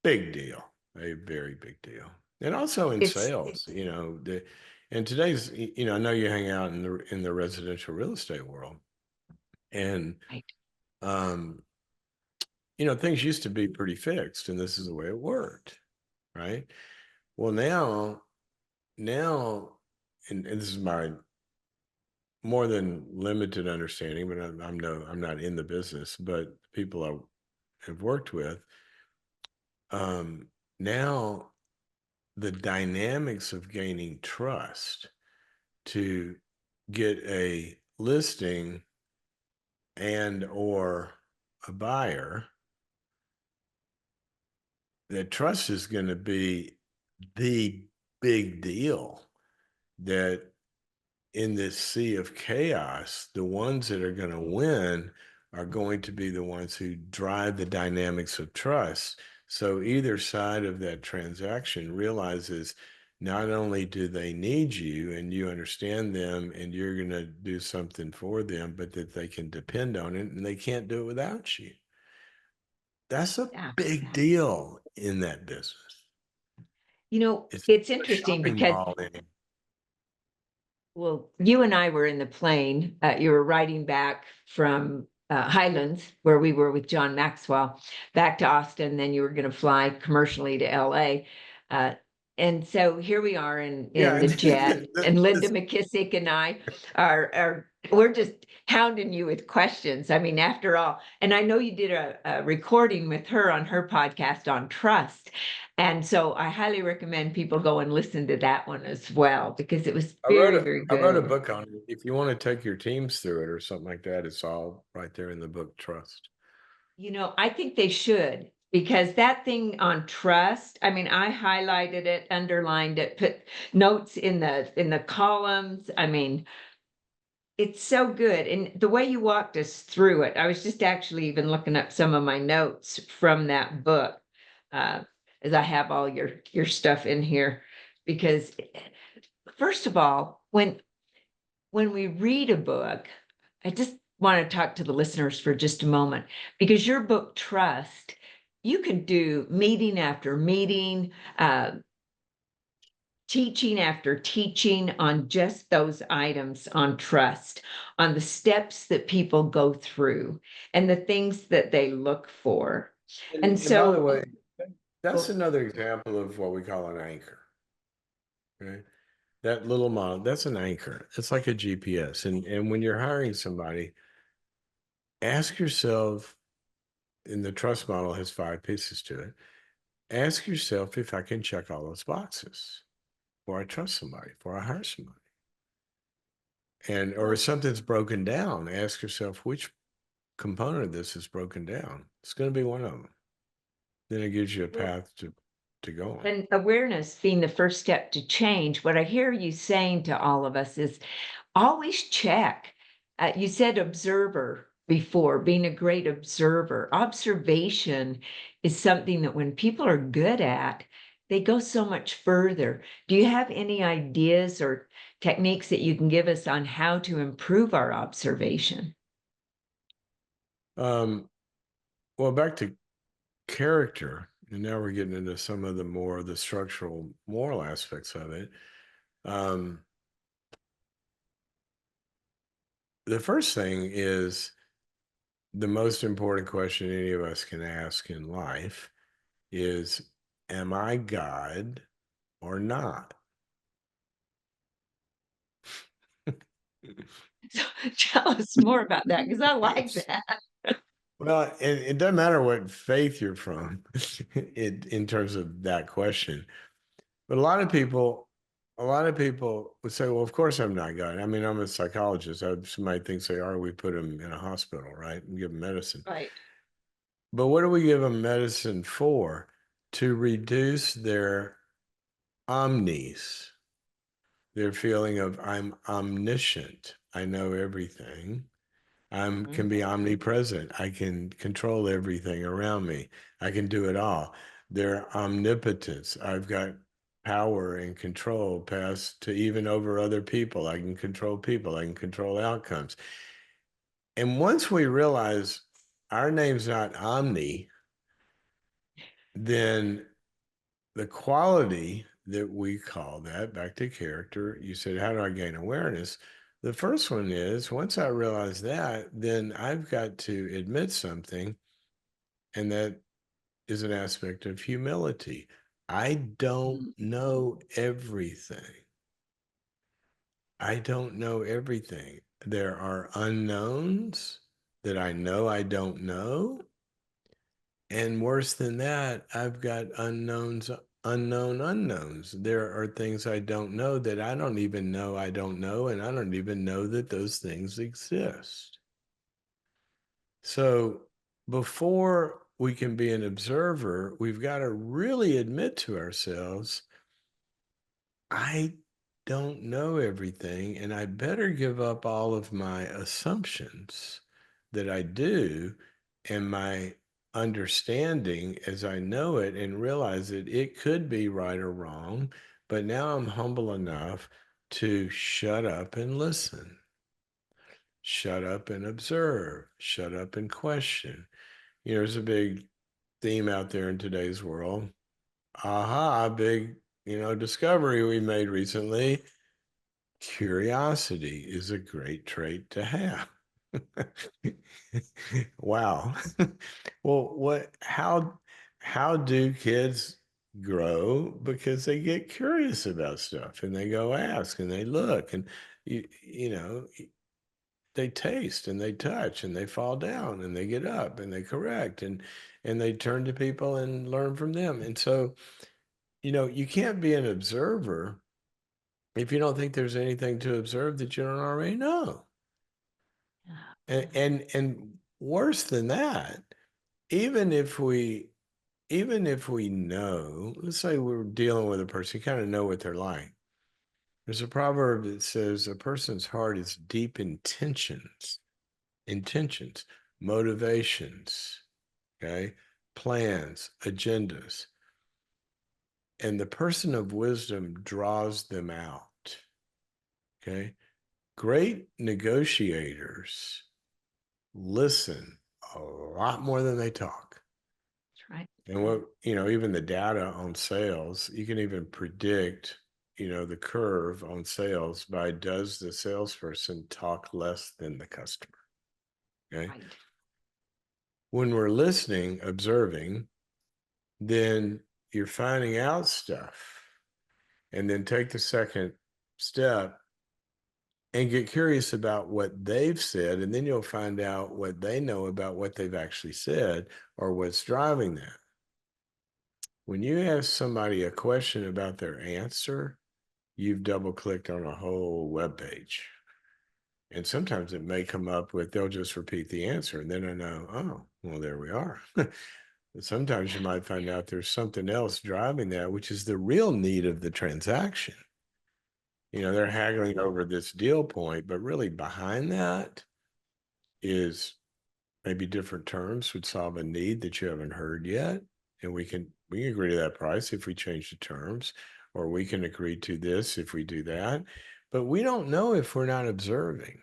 S3: big deal, a very big deal. And also in sales, and today's, I know you hang out in the residential real estate world, and things used to be pretty fixed, and this is the way it worked, right? Well, now, and this is my more than limited understanding, but I'm not in the business, but people I have worked with, now the dynamics of gaining trust to get a listing and or a buyer, that trust is going to be the big deal. That in this sea of chaos, the ones that are going to win are going to be the ones who drive the dynamics of trust. So either side of that transaction realizes not only do they need you and you understand them and you're going to do something for them, but that they can depend on it and they can't do it without you. That's a big deal in that business.
S2: It's interesting because, well, you and I were in the plane. You were riding back from Highlands, where we were with John Maxwell, back to Austin. Then you were going to fly commercially to LA. And so here we are in the jet, and Linda McKissick and I we're just hounding you with questions. I mean, after all, and I know you did a recording with her on her podcast on trust. And so I highly recommend people go and listen to that one as well, because it was very good.
S3: I wrote a book on it. If you want to take your teams through it or something like that, it's all right there in the book, Trust.
S2: I think they should, because that thing on trust, I mean, I highlighted it, underlined it, put notes in the columns. I mean, it's so good. And the way you walked us through it, I was just actually even looking up some of my notes from that book, as I have all your stuff in here, because first of all, when we read a book, I just want to talk to the listeners for just a moment, because your book, Trust, you can do meeting after meeting, teaching after teaching on just those items on trust, on the steps that people go through and the things that they look for. And so,
S3: by the way, that's another example of what we call an anchor. Right? that little model, that's an anchor. It's like a GPS. And when you're hiring somebody, ask yourself, and the trust model has 5 pieces to it. Ask yourself if I can check all those boxes before I trust somebody, before I hire somebody. And or if something's broken down, ask yourself which component of this is broken down. It's going to be one of them. Then it gives you a
S2: Well,
S3: path to go on.
S2: and awareness being the first step to change, what I hear you saying to all of us is always check. You said observer before, being a great observer. Observation is something that when people are good at, they go so much further. Do you have any ideas or techniques that you can give us on how to improve our observation?
S3: Well, back to character, and now we're getting into some of the structural moral aspects of it. The first thing is the most important question any of us can ask in life is, am I God or not?
S2: So tell us more about that because I like
S3: It's,
S2: that.
S3: well, it doesn't matter what faith you're from in terms of that question. But a lot of people would say, well, of course I'm not God. I mean, I'm a psychologist. Somebody thinks they are, we put them in a hospital, right? And give them medicine.
S2: Right.
S3: But what do we give them medicine for? To reduce their omnis, their feeling of I'm omniscient. I know everything. I can be omnipresent. I can control everything around me. I can do it all. Their omnipotence. I've got power and control past to even over other people. I can control people. I can control outcomes. And once we realize our name's not Omni, then the quality that we call that, back to character, you said, how do I gain awareness? The first one is once I realize that, then I've got to admit something, and that is an aspect of humility. I don't know everything. I don't know everything. There are unknowns that I know I don't know. And worse than that, I've got unknown unknowns. There are things I don't know that I don't even know I don't know, and I don't even know that those things exist. So before we can be an observer, we've got to really admit to ourselves, I don't know everything, and I better give up all of my assumptions that I do and my understanding as I know it, and realize that it could be right or wrong. But now I'm humble enough to shut up and listen, shut up and observe, shut up and question. There's a big theme out there in today's world. Aha, big, discovery we made recently. Curiosity is a great trait to have. Wow. Well, how do kids grow? Because they get curious about stuff and they go ask and they look and they taste and they touch and they fall down and they get up and they correct and they turn to people and learn from them. And so, you can't be an observer if you don't think there's anything to observe that you don't already know. And worse than that, even if we know, let's say we're dealing with a person, you kind of know what they're like. There's a proverb that says a person's heart is deep intentions, motivations, okay, plans, agendas. And the person of wisdom draws them out. Okay. Great negotiators listen a lot more than they talk.
S2: That's right.
S3: And even the data on sales, you can even predict, the curve on sales by does the salesperson talk less than the customer? Okay.
S2: Right.
S3: When we're listening, observing, then you're finding out stuff. And then take the second step and get curious about what they've said, and then you'll find out what they know about what they've actually said or what's driving that. When you ask somebody a question about their answer, you've double-clicked on a whole web page. And sometimes it may come up with, they'll just repeat the answer, and then I know, oh, well, there we are. Sometimes you might find out there's something else driving that, which is the real need of the transaction. They're haggling over this deal point, but really behind that is maybe different terms would solve a need that you haven't heard yet. And we can agree to that price if we change the terms, or we can agree to this if we do that. But we don't know if we're not observing.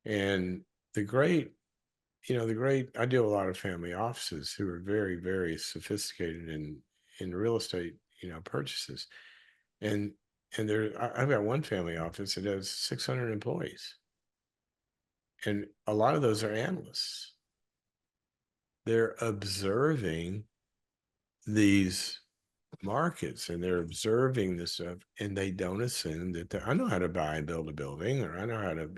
S3: And the great, I deal with a lot of family offices who are very, very sophisticated in real estate, purchases. And I've got one family office that has 600 employees. And a lot of those are analysts. They're observing these markets and they're observing this stuff, and they don't assume that I know how to buy and build a building, or I know how to,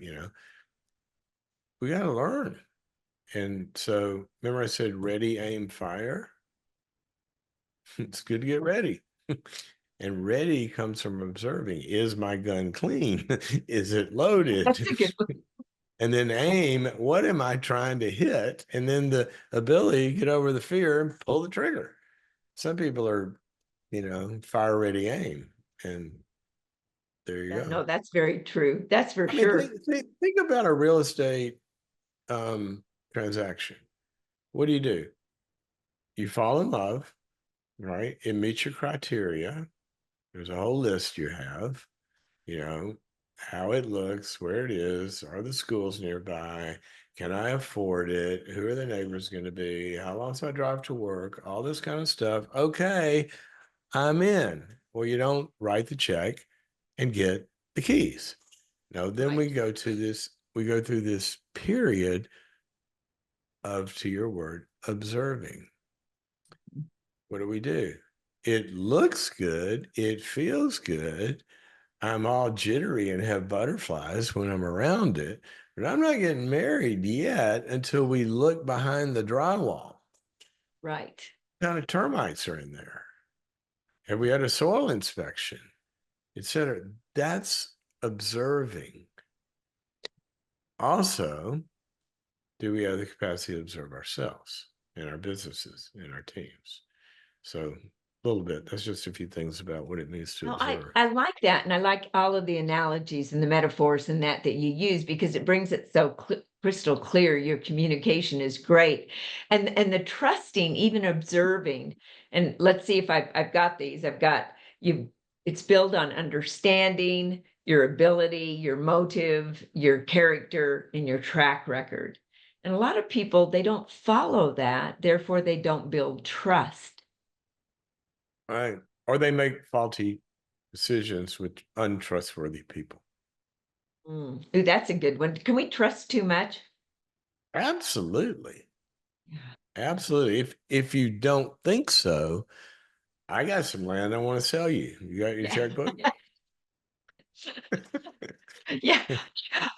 S3: we got to learn. And so remember I said, ready, aim, fire. It's good to get ready. And ready comes from observing. Is my gun clean? Is it loaded?
S2: That's a good one.
S3: And then aim, what am I trying to hit? And then the ability to get over the fear and pull the trigger. Some people are, fire, ready, aim. And there you go.
S2: No, that's very true. That's for sure.
S3: Think about a real estate transaction. What do? You fall in love, right? It meets your criteria. There's a whole list you have, how it looks, where it is, are the schools nearby, can I afford it, who are the neighbors going to be, how long do I drive to work, all this kind of stuff. Okay, I'm in. Well, you don't write the check and get the keys. No, then
S2: Right.
S3: we go through this period of, to your word, observing. What do? It looks good. It feels good. I'm all jittery and have butterflies when I'm around it, but I'm not getting married yet until we look behind the drywall.
S2: Right.
S3: What kind of termites are in there? Have we had a soil inspection, etc.? That's observing. Also, do we have the capacity to observe ourselves and our businesses and our teams? So a little bit. That's just a few things about what it means to
S2: No,
S3: observe.
S2: I like that. And I like all of the analogies and the metaphors and that you use, because it brings it so crystal clear. Your communication is great. And the trusting, even observing. And let's see if I've got these. I've got you. It's built on understanding your ability, your motive, your character, and your track record. And a lot of people, they don't follow that. Therefore, they don't build trust.
S3: Right. Or they make faulty decisions with untrustworthy people.
S2: Ooh, that's a good one. Can we trust too much?
S3: Absolutely.
S2: Yeah.
S3: Absolutely. If you don't think so, I got some land I want to sell you. You got your checkbook?
S2: Yeah,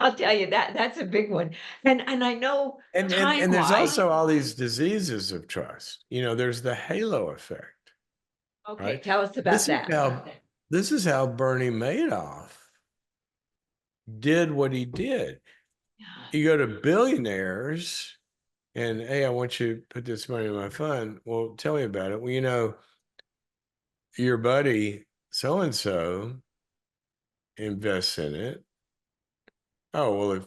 S2: I'll tell you that's a big one. And I know
S3: And there's
S2: time-wise.
S3: also all these diseases of trust. There's the halo effect.
S2: Okay,
S3: Right?
S2: tell us about that.
S3: This is how Bernie Madoff did what he did. You go to billionaires and, hey, I want you to put this money in my fund. Well, tell me about it. Well, your buddy so-and-so invests in it. Oh, well,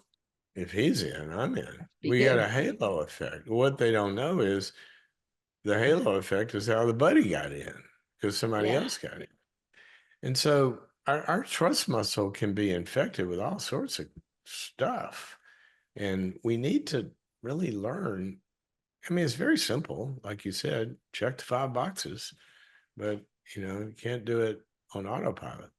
S3: if he's in, I'm in. We got a halo effect. What they don't know is the halo effect is how the buddy got in, because somebody else got in. And so our trust muscle can be infected with all sorts of stuff. And we need to really learn. I mean, it's very simple. Like you said, check the 5 boxes, but you can't do it on autopilot.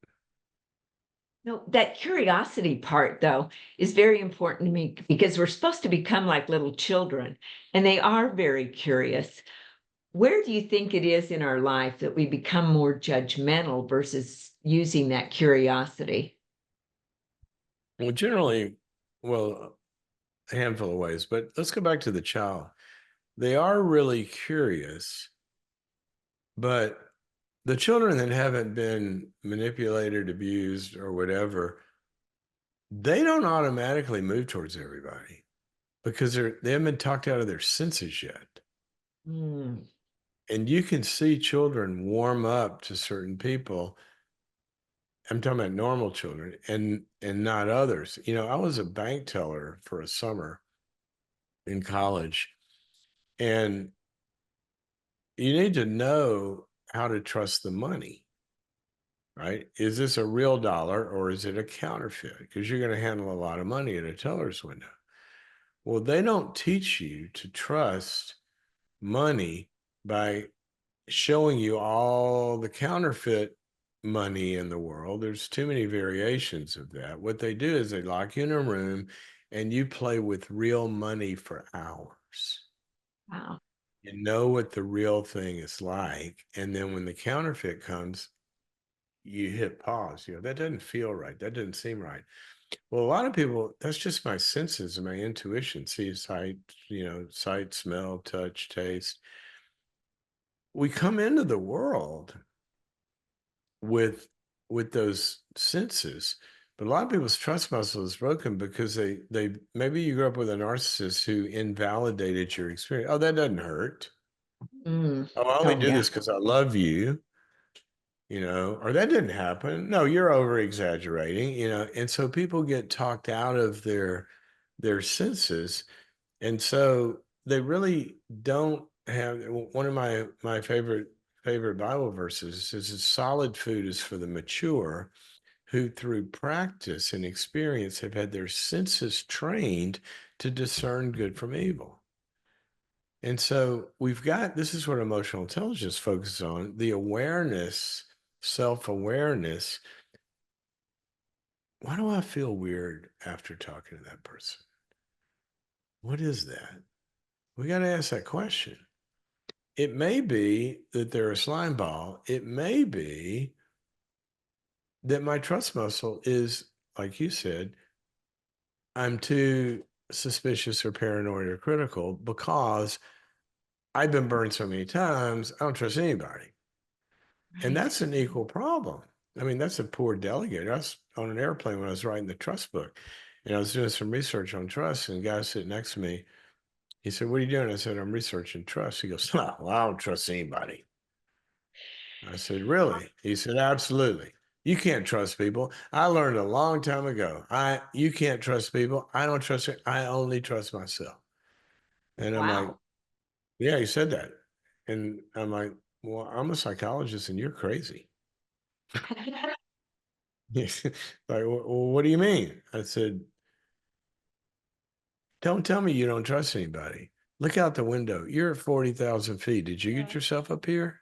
S2: No, that curiosity part, though, is very important to me, because we're supposed to become like little children, and they are very curious. Where do you think it is in our life that we become more judgmental versus using that curiosity?
S3: Well, generally, well, a handful of ways, but let's go back to the child. They are really curious, but the children that haven't been manipulated, abused, or whatever, they don't automatically move towards everybody because they haven't been talked out of their senses yet.
S2: Mm.
S3: And you can see children warm up to certain people. I'm talking about normal children and not others. You know, I was a bank teller for a summer in college, and you need to know how to trust the money, right? Is this a real dollar or is it a counterfeit? Because you're going to handle a lot of money at a teller's window. Well, they don't teach you to trust money by showing you all the counterfeit money in the world. There's too many variations of that. What they do is they lock you in a room and you play with real money for hours.
S2: Wow.
S3: You know what the real thing is like. And then when the counterfeit comes, you hit pause. You know, that doesn't feel right. That doesn't seem right. Well, a lot of people, that's just my senses and my intuition. See, sight, sight, smell, touch, taste. We come into the world with those senses, but a lot of people's trust muscle is broken because they maybe you grew up with a narcissist who invalidated your experience. Oh, that doesn't hurt.
S2: Mm.
S3: Oh, I only
S2: Oh,
S3: do
S2: yeah.
S3: this because I love you, or that didn't happen. No, you're over exaggerating, and so people get talked out of their senses, and so they really don't have. One of my favorite Bible verses is solid food is for the mature who through practice and experience have had their senses trained to discern good from evil. And so this is what emotional intelligence focuses on, the awareness, self-awareness. Why do I feel weird after talking to that person? What is that? We got to ask that question. It may be that they're a slime ball. It may be that my trust muscle is, like you said, I'm too suspicious or paranoid or critical because I've been burned so many times, I don't trust anybody. And
S2: Right.
S3: that's an equal problem. I mean, that's a poor delegate. I was on an airplane when I was writing the trust book, and I was doing some research on trust, and the guy sitting next to me, he said, "What are you doing?" I said, "I'm researching trust." He goes, "Oh, well, I don't trust anybody." I said, "Really?" He said, "Absolutely. You can't trust people. I learned a long time ago. You can't trust people. I don't trust it. I only trust myself." And I'm like,
S2: Wow.
S3: "Yeah, he said that." And I'm like, "Well, I'm a psychologist and you're crazy." He's like, "Well, what do you mean?" I said, "Don't tell me you don't trust anybody. Look out the window. You're at 40,000 feet. Did you get yourself up here?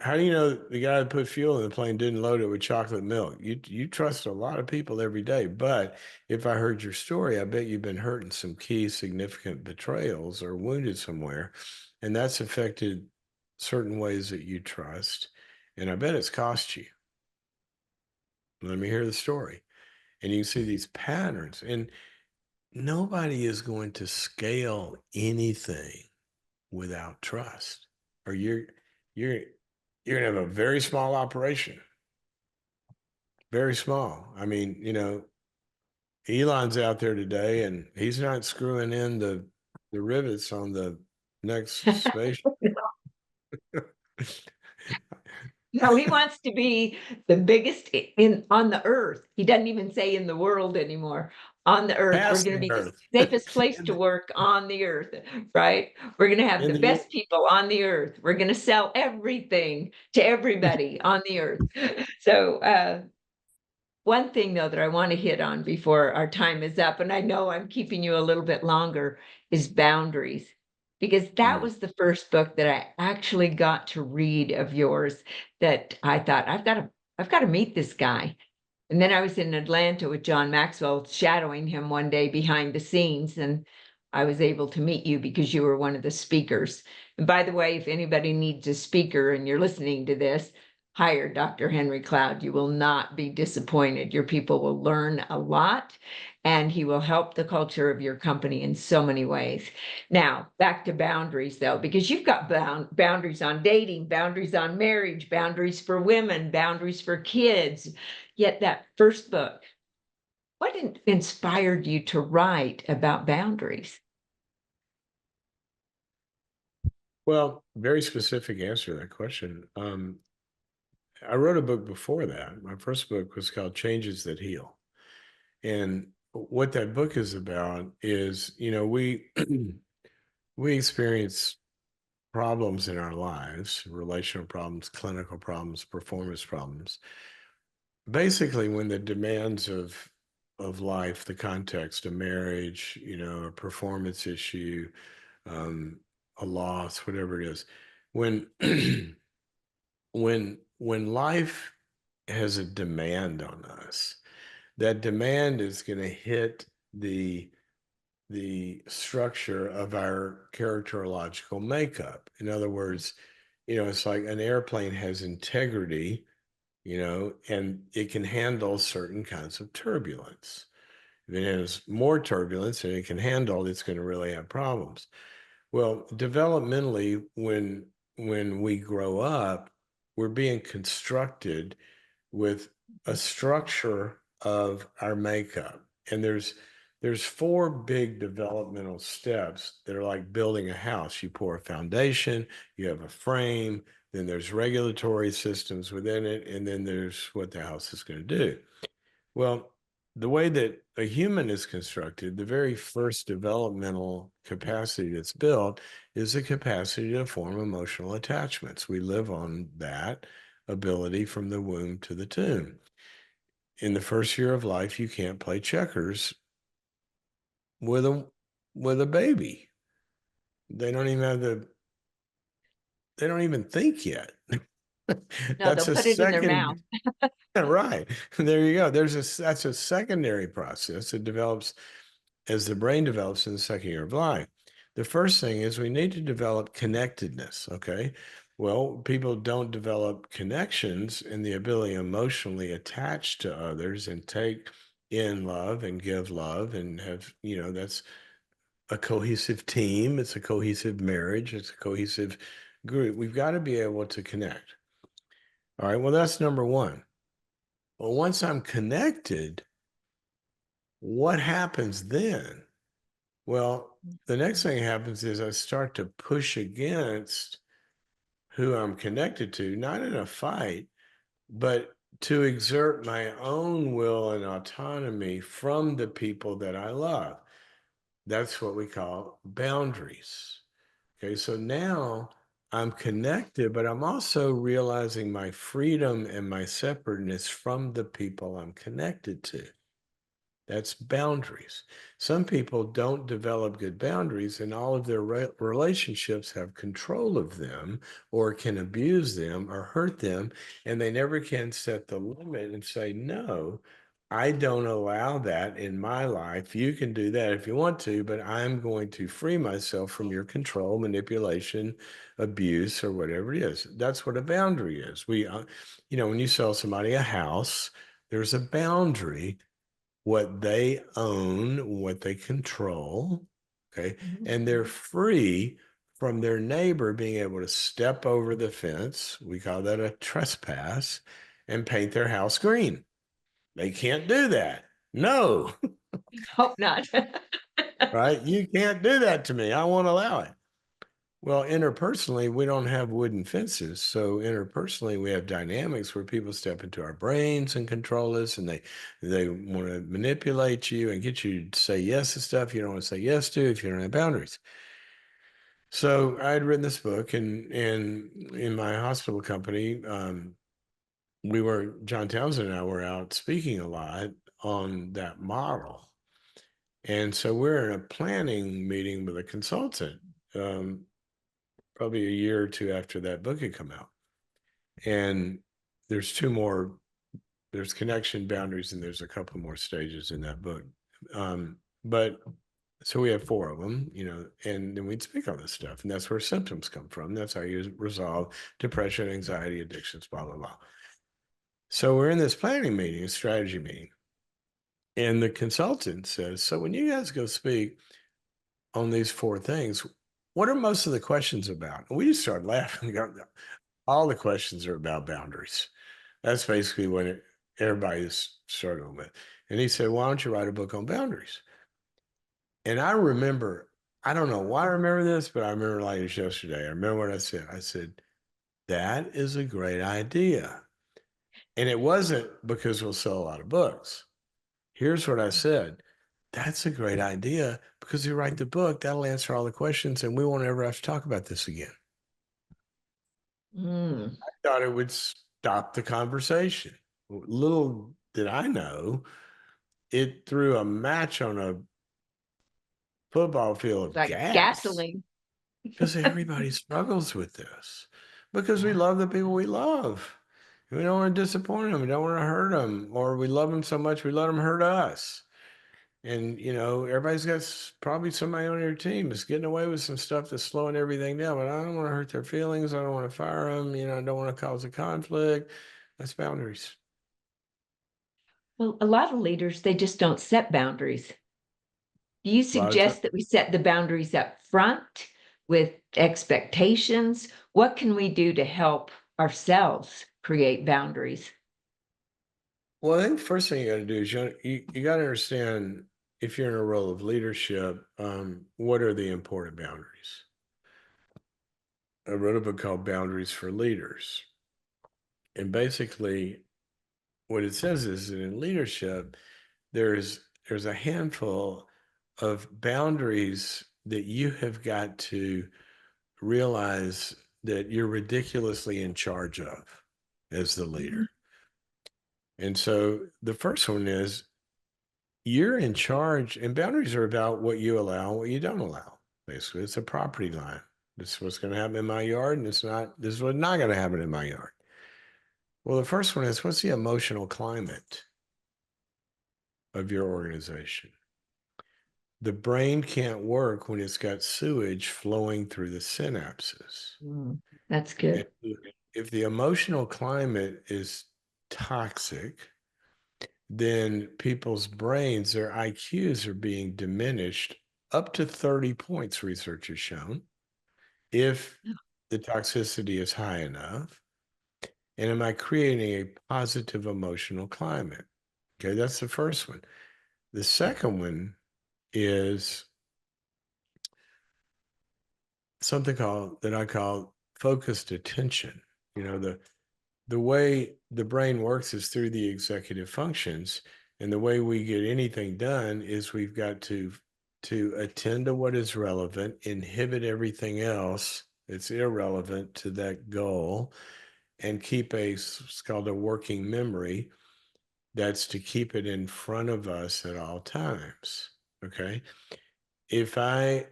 S3: How do you know the guy that put fuel in the plane didn't load it with chocolate milk? You trust a lot of people every day, but if I heard your story, I bet you've been hurt in some key significant betrayals or wounded somewhere, and that's affected certain ways that you trust, and I bet it's cost you. Let me hear the story." And you see these patterns, and nobody is going to scale anything without trust, or you're you're gonna have a very small operation. Very small. I mean, Elon's out there today and he's not screwing in the rivets on the next spaceship.
S2: No, he wants to be the biggest in on the earth. He doesn't even say in the world anymore. On the earth, we're
S3: Past
S2: going to
S3: the
S2: be the
S3: Earth.
S2: safest place
S3: In
S2: to
S3: the,
S2: work on the earth, right? We're going to have
S3: in
S2: the
S3: the
S2: best people on the earth. We're going to sell everything to everybody on the earth. So, one thing though that I want to hit on before our time is up, and I know I'm keeping you a little bit longer, is boundaries. Because that
S3: Mm,
S2: was the first book that I actually got to read of yours that I thought, I've got to meet this guy. And then I was in Atlanta with John Maxwell, shadowing him one day behind the scenes. And I was able to meet you because you were one of the speakers. And by the way, if anybody needs a speaker and you're listening to this, hire Dr. Henry Cloud. You will not be disappointed. Your people will learn a lot, and he will help the culture of your company in so many ways. Now, back to boundaries, though, because you've got boundaries on dating, boundaries on marriage, boundaries for women, boundaries for kids. Yet that first book, what inspired you to write about boundaries?
S3: Well, very specific answer to that question. I wrote a book before that. My first book was called Changes That Heal. And what that book is about is, we we experience problems in our lives, relational problems, clinical problems, performance problems. Basically, when the demands of life, the context, a marriage, a performance issue, um, a loss, whatever it is, when when life has a demand on us, that demand is going to hit the structure of our characterological makeup. In other words, it's like an airplane has integrity, and it can handle certain kinds of turbulence. If it has more turbulence than it can handle, it's going to really have problems. Well, developmentally, when we grow up, we're being constructed with a structure of our makeup. And there's four big developmental steps that are like building a house. You pour a foundation, you have a frame, then there's regulatory systems within it, and then there's what the house is going to do. Well, the way that a human is constructed, the very first developmental capacity that's built is the capacity to form emotional attachments. We live on that ability from the womb to the tomb. In the first year of life, you can't play checkers with a baby. They don't even have they don't even think yet.
S2: No,
S3: That's
S2: they'll
S3: a
S2: put it in their
S3: second.
S2: mouth.
S3: Right. There you go. That's a secondary process. It develops as the brain develops in the second year of life. The first thing is we need to develop connectedness. Okay. Well, people don't develop connections and the ability emotionally attach to others and take in love and give love and have, that's a cohesive team. It's a cohesive marriage. It's a cohesive group. We've got to be able to connect. All right. Well, that's number one. Well, once I'm connected, what happens then? Well, the next thing that happens is I start to push against who I'm connected to, not in a fight, but to exert my own will and autonomy from the people that I love. That's what we call boundaries. Okay, so now I'm connected, but I'm also realizing my freedom and my separateness from the people I'm connected to. That's boundaries. Some people don't develop good boundaries, and all of their relationships have control of them or can abuse them or hurt them, and they never can set the limit and say, no, I don't allow that in my life. You can do that if you want to, but I'm going to free myself from your control, manipulation, abuse, or whatever it is. That's what a boundary is. When you sell somebody a house, there's a boundary, what they own, what they control, okay? And they're free from their neighbor being able to step over the fence, we call that a trespass, and paint their house green. They can't do that. No,
S2: Hope not.
S3: right? You can't do that to me. I won't allow it. Well, interpersonally, we don't have wooden fences. So interpersonally, we have dynamics where people step into our brains and control us, and they want to manipulate you and get you to say yes to stuff you don't want to say yes to if you don't have boundaries. So I had written this book, and in my hospital company, John Townsend and I were out speaking a lot on that model. And so we're in a planning meeting with a consultant. Probably a year or two after that book had come out. And there's two more, there's connection, boundaries, and there's a couple more stages in that book. But So we have 4 of them, and then we'd speak on this stuff. And that's where symptoms come from. That's how you resolve depression, anxiety, addictions, blah, blah, blah. So we're in this planning meeting, a strategy meeting. And the consultant says, so when you guys go speak on these 4 things, what are most of the questions about? And we just started laughing. All the questions are about boundaries. That's basically what everybody's struggling with. And he said, why don't you write a book on boundaries? And I remember, I don't know why I remember this, but I remember like it's yesterday. I remember what I said. I said, that is a great idea. And it wasn't because we'll sell a lot of books. Here's what I said. That's a great idea because you write the book, that'll answer all the questions and we won't ever have to talk about this again.
S2: Mm.
S3: I thought it would stop the conversation. Little did I know, it threw a match on a football field of
S2: Like
S3: gas
S2: gasoline.
S3: because everybody struggles with this because we
S2: Yeah.
S3: love the people we love. We don't want to disappoint them. We don't want to hurt them, or we love them so much we let them hurt us. And everybody's got probably somebody on your team that's getting away with some stuff that's slowing everything down. But I don't want to hurt their feelings. I don't want to fire them. I don't want to cause a conflict. That's boundaries.
S2: Well, a lot of leaders, they just don't set boundaries. Do you
S3: A lot of
S2: suggest that we set the boundaries up front with expectations? What can we do to help ourselves create boundaries?
S3: Well, I think the first thing you got to do is you got to understand if you're in a role of leadership, what are the important boundaries? I wrote a book called Boundaries for Leaders. And basically, what it says is that in leadership, there's a handful of boundaries that you have got to realize that you're ridiculously in charge of as the leader. And so the first one is you're in charge, and boundaries are about what you allow and what you don't allow. Basically, it's a property line. This is what's going to happen in my yard, and this is what's not going to happen in my yard. Well, the first one is, what's the emotional climate of your organization? The brain can't work when it's got sewage flowing through the synapses.
S2: That's good.
S3: If the emotional climate is toxic, then people's brains, their IQs are being diminished up to 30 points, research has shown, if the toxicity is high enough. And am I creating a positive emotional climate? Okay, that's the first one. The second one is something that I call focused attention. The way the brain works is through the executive functions, and the way we get anything done is we've got to attend to what is relevant, inhibit everything else that's irrelevant to that goal, and keep it's called a working memory. That's to keep it in front of us at all times. Okay. If I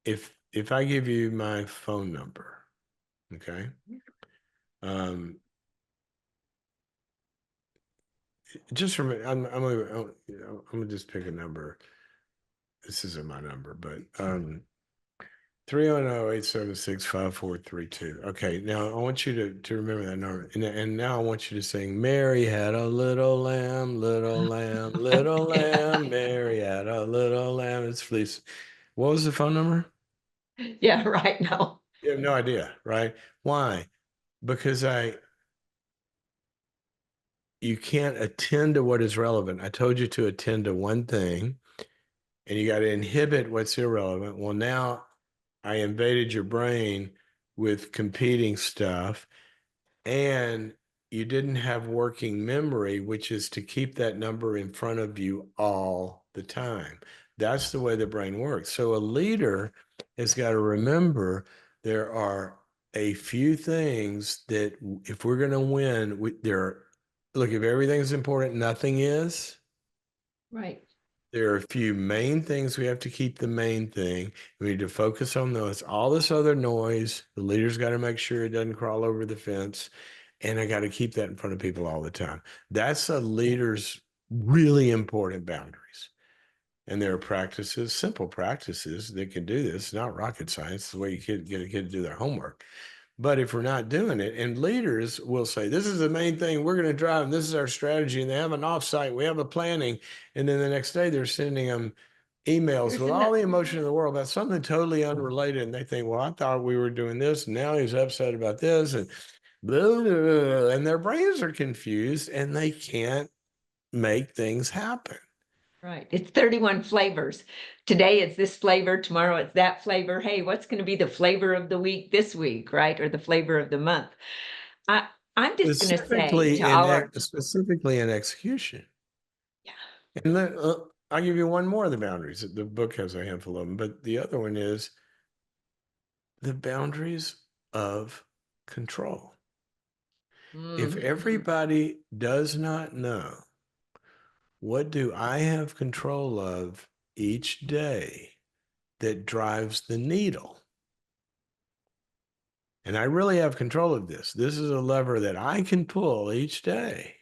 S3: give you my phone number, okay, just remember, I'm gonna just pick a number. This isn't my number, but 310-876-5432. Okay, now I want you to remember that number, and now I want you to sing, Mary had a little lamb, little lamb, little lamb. Mary had a little lamb, it's fleece. What was the phone number?
S2: Yeah, right. No.
S3: You have no idea, right? Why? Because you can't attend to what is relevant. I told you to attend to one thing, and you got to inhibit what's irrelevant. Well, now I invaded your brain with competing stuff, and you didn't have working memory, which is to keep that number in front of you all the time. That's the way the brain works. So a leader has got to remember there are a few things that if we're going to win, look, if everything's important, nothing is.
S2: Right.
S3: There are a few main things we have to keep the main thing. We need to focus on those. All this other noise, the leader's got to make sure it doesn't crawl over the fence. And I got to keep that in front of people all the time. That's a leader's really important boundaries. And there are practices, simple practices that can do this, not rocket science, the way you get a kid to do their homework. But if we're not doing it, and leaders will say, this is the main thing we're going to drive, and this is our strategy, and they have an offsite, we have a planning, and then the next day they're sending them emails with all the emotion in the world about something totally unrelated, and they think, well, I thought we were doing this, and now he's upset about this, and blah, blah, blah, and their brains are confused, and they can't make things happen.
S2: Right. It's 31 flavors. Today it's this flavor, tomorrow it's that flavor. Hey, what's going to be the flavor of the week this week, right? Or the flavor of the month. I'm just going to say to all our...
S3: Specifically in execution.
S2: Yeah.
S3: And I'll give you one more of the boundaries. The book has a handful of them, but the other one is the boundaries of control. If everybody does not know, what do I have control of each day that drives the needle? And I really have control of this. This is a lever that I can pull each day.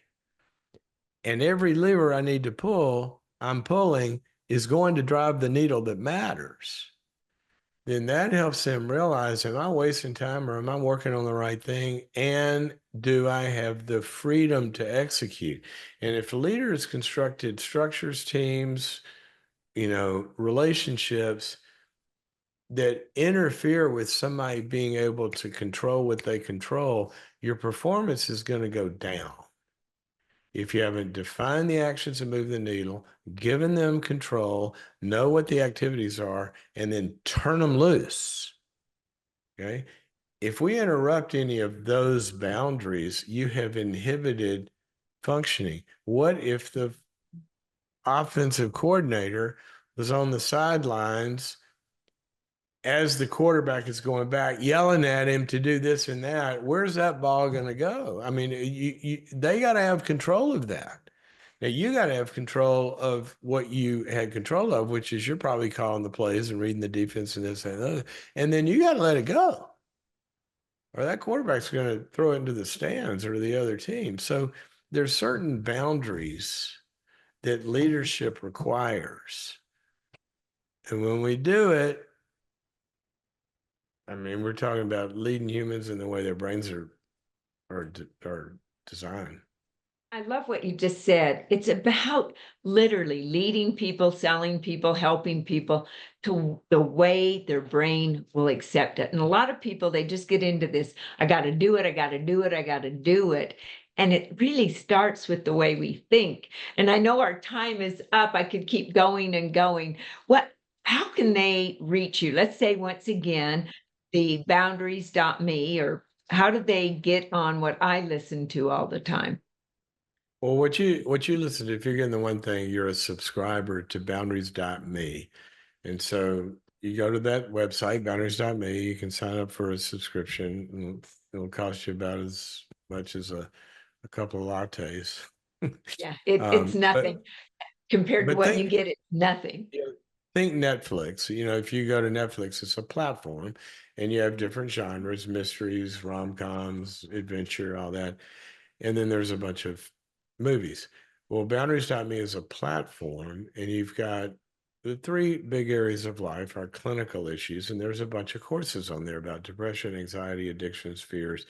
S3: And every lever I need to pull, I'm pulling, is going to drive the needle that matters. Then that helps them realize, am I wasting time or am I working on the right thing? And do I have the freedom to execute? And if the leader has constructed structures, teams, relationships that interfere with somebody being able to control what they control, your performance is going to go down. If you haven't defined the actions that move the needle, given them control, know what the activities are, and then turn them loose. Okay. If we interrupt any of those boundaries, you have inhibited functioning. What if the offensive coordinator was on the sidelines as the quarterback is going back, yelling at him to do this and that? Where's that ball going to go? I mean, they got to have control of that. Now, you got to have control of what you had control of, which is you're probably calling the plays and reading the defense and this and that. And then you got to let it go, or that quarterback's going to throw it into the stands or the other team. So there's certain boundaries that leadership requires. And when we do it, I mean, we're talking about leading humans in the way their brains are designed.
S2: I love what you just said. It's about literally leading people, selling people, helping people to the way their brain will accept it. And a lot of people, they just get into this, I got to do it, I got to do it, I got to do it. And it really starts with the way we think. And I know our time is up. I could keep going and going. How can they reach you? Let's say once again, the boundaries.me, or how do they get on what I listen to all the time?
S3: Well, what you listen to, if you're getting the one thing, you're a subscriber to boundaries.me. And so you go to that website, boundaries.me, you can sign up for a subscription, and it'll cost you about as much as a couple of lattes.
S2: Yeah, it's nothing compared to what you get. It's nothing.
S3: Think Netflix. If you go to Netflix, it's a platform, and you have different genres: mysteries, rom-coms, adventure, all that. And then there's a bunch of movies. Well, boundaries.me is a platform, and you've got the three big areas of life are clinical issues, and there's a bunch of courses on there about depression, anxiety, addictions, fears.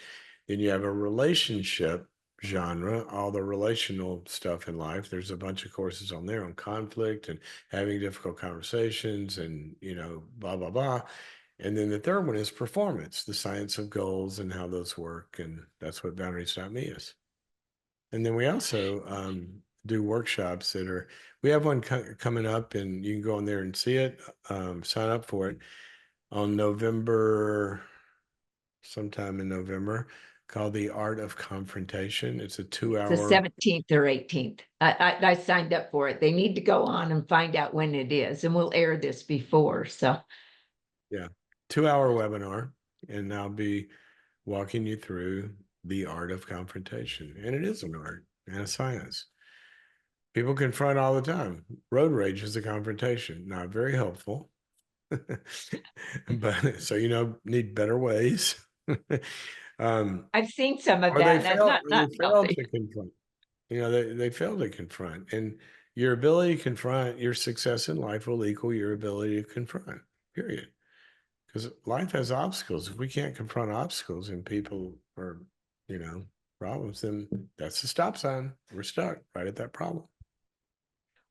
S3: Then you have a relationship genre, all the relational stuff in life. There's a bunch of courses on there on conflict and having difficult conversations and, blah, blah, blah. And then the third one is performance, the science of goals and how those work. And that's what boundaries.me is. And then we also do workshops we have one coming up, and you can go in there and see it, sign up for it on sometime in November, called The Art of Confrontation. It's a 2-hour.
S2: It's the 17th or 18th. I signed up for it. They need to go on and find out when it is, and we'll air this before. So
S3: yeah, 2-hour webinar, and I'll be walking you through the art of confrontation. And it is an art and a science. People confront all the time. Road rage is a confrontation. Not very helpful. But so, need better ways.
S2: I've seen some of
S3: or
S2: that.
S3: they
S2: That's
S3: fail,
S2: not
S3: they fail
S2: healthy.
S3: to confront. They fail to confront. And your ability to confront your success in life will equal your ability to confront, period. Because life has obstacles. If we can't confront obstacles and people are, problems, then that's the stop sign. We're stuck right at that problem.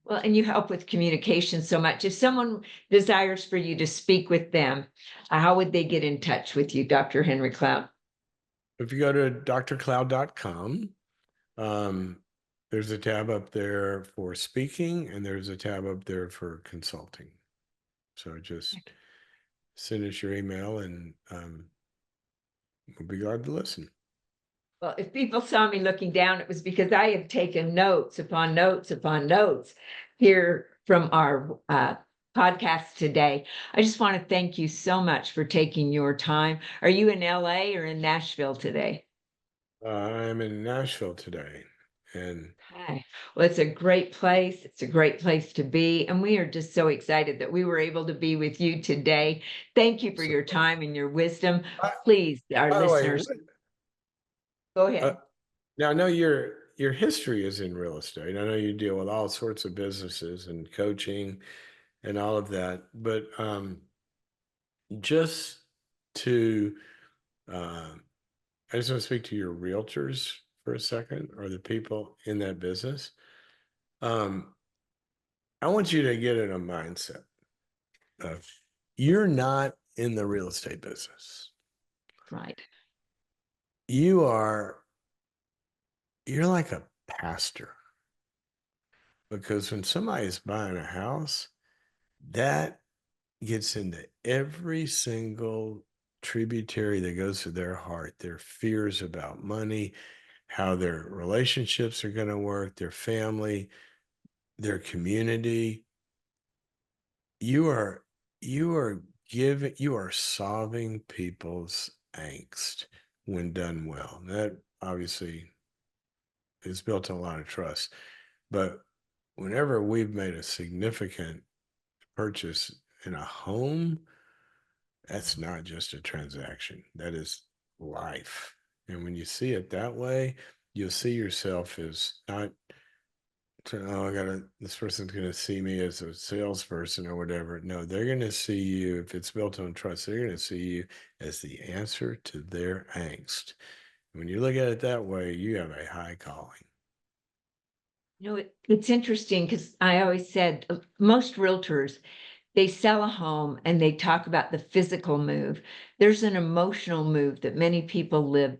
S2: Well, and you help with communication so much. If someone desires for you to speak with them, how would they get in touch with you, Dr. Henry Cloud?
S3: If you go to drcloud.com, there's a tab up there for speaking, and there's a tab up there for consulting. So just send us your email, and we'll be glad to listen.
S2: Well, if people saw me looking down, it was because I have taken notes upon notes upon notes here from our podcast today. I just want to thank you so much for taking your time. Are you in LA or in Nashville today?
S3: I'm in Nashville today, and
S2: Hi. Well, it's a great place. It's a great place to be. And we are just so excited that we were able to be with you today. Thank you for
S3: so,
S2: your time and your wisdom.
S3: by,
S2: Please, our
S3: by the way,
S2: listeners, go ahead.
S3: now I know your history is in real estate. I know you deal with all sorts of businesses and coaching and all of that, but just to I just want to speak to your realtors for a second, or the people in that business. I want you to get in a mindset of you're not in the real estate business.
S2: Right.
S3: You're like a pastor, because when somebody's buying a house, that gets into every single tributary that goes to their heart, their fears about money, how their relationships are going to work, their family, their community. You are you are solving people's angst when done well. That obviously is built on a lot of trust. But whenever we've made a significant purchase in a home, that's not just a transaction. That is life. And when you see it that way, you'll see yourself as not, this person's going to see me as a salesperson or whatever. No, they're going to see you, if it's built on trust, they're going to see you as the answer to their angst. When you look at it that way, you have a high calling.
S2: It's interesting because I always said most realtors, they sell a home and they talk about the physical move. There's an emotional move that many people live,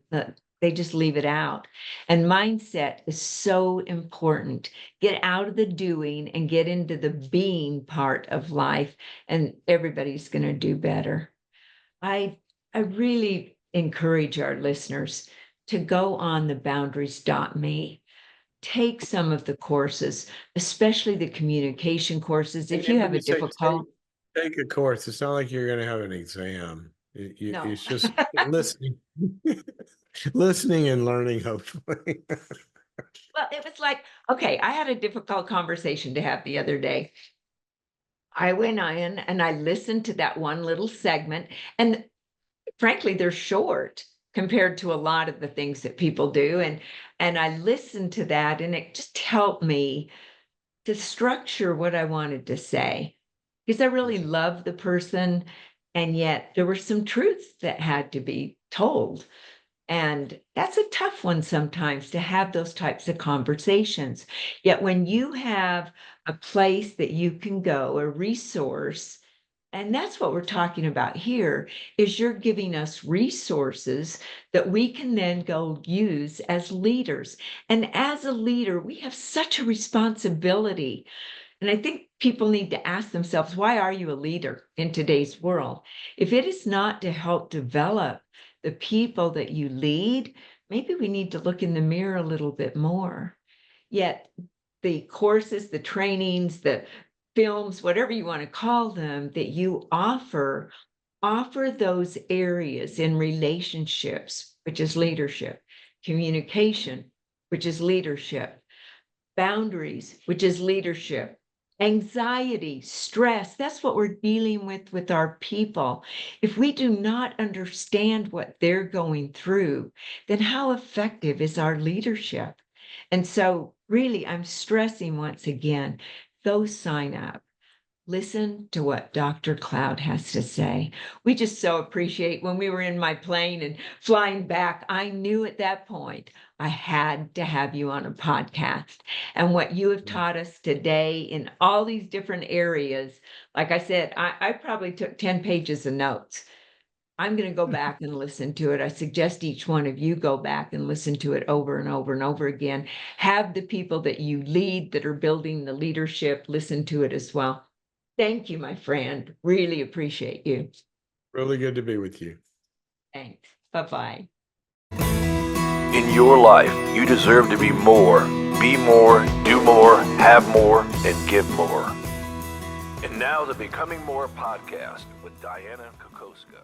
S2: they just leave it out. And mindset is so important. Get out of the doing and get into the being part of life, and everybody's going to do better. I really encourage our listeners to go on the boundaries.me. Take some of the courses, especially the communication courses. If you have a difficult,
S3: take a course, it's not like you're going to have an exam.
S2: no.
S3: It's just listening, listening and learning, hopefully.
S2: Well, it was like, okay, I had a difficult conversation to have the other day. I went in and I listened to that one little segment, and frankly, they're short compared to a lot of the things that people do. And I listened to that, and it just helped me to structure what I wanted to say, because I really love the person, and yet there were some truths that had to be told. And that's a tough one sometimes, to have those types of conversations. Yet when you have a place that you can go, a resource, and that's what we're talking about here, is you're giving us resources that we can then go use as leaders. And as a leader, we have such a responsibility. And I think people need to ask themselves, why are you a leader in today's world? If it is not to help develop the people that you lead, maybe we need to look in the mirror a little bit more. Yet the courses, the trainings, the films, whatever you want to call them, that you offer those areas in relationships, which is leadership, communication, which is leadership, boundaries, which is leadership, anxiety, stress. That's what we're dealing with our people. If we do not understand what they're going through, then how effective is our leadership? And so Really, I'm stressing once again, those sign up. Listen to what Dr. Cloud has to say. We just so appreciate when we were in my plane and flying back, I knew at that point I had to have you on a podcast. And what you have taught us today in all these different areas, like I said, I probably took 10 pages of notes. I'm going to go back and listen to it. I suggest each one of you go back and listen to it over and over and over again. Have the people that you lead that are building the leadership listen to it as well. Thank you, my friend. Really appreciate you.
S3: Really good to be with you.
S2: Thanks. Bye-bye.
S1: In your life, you deserve to be more, do more, have more, and give more. And now the Becoming More podcast with Dianna Kokoszka.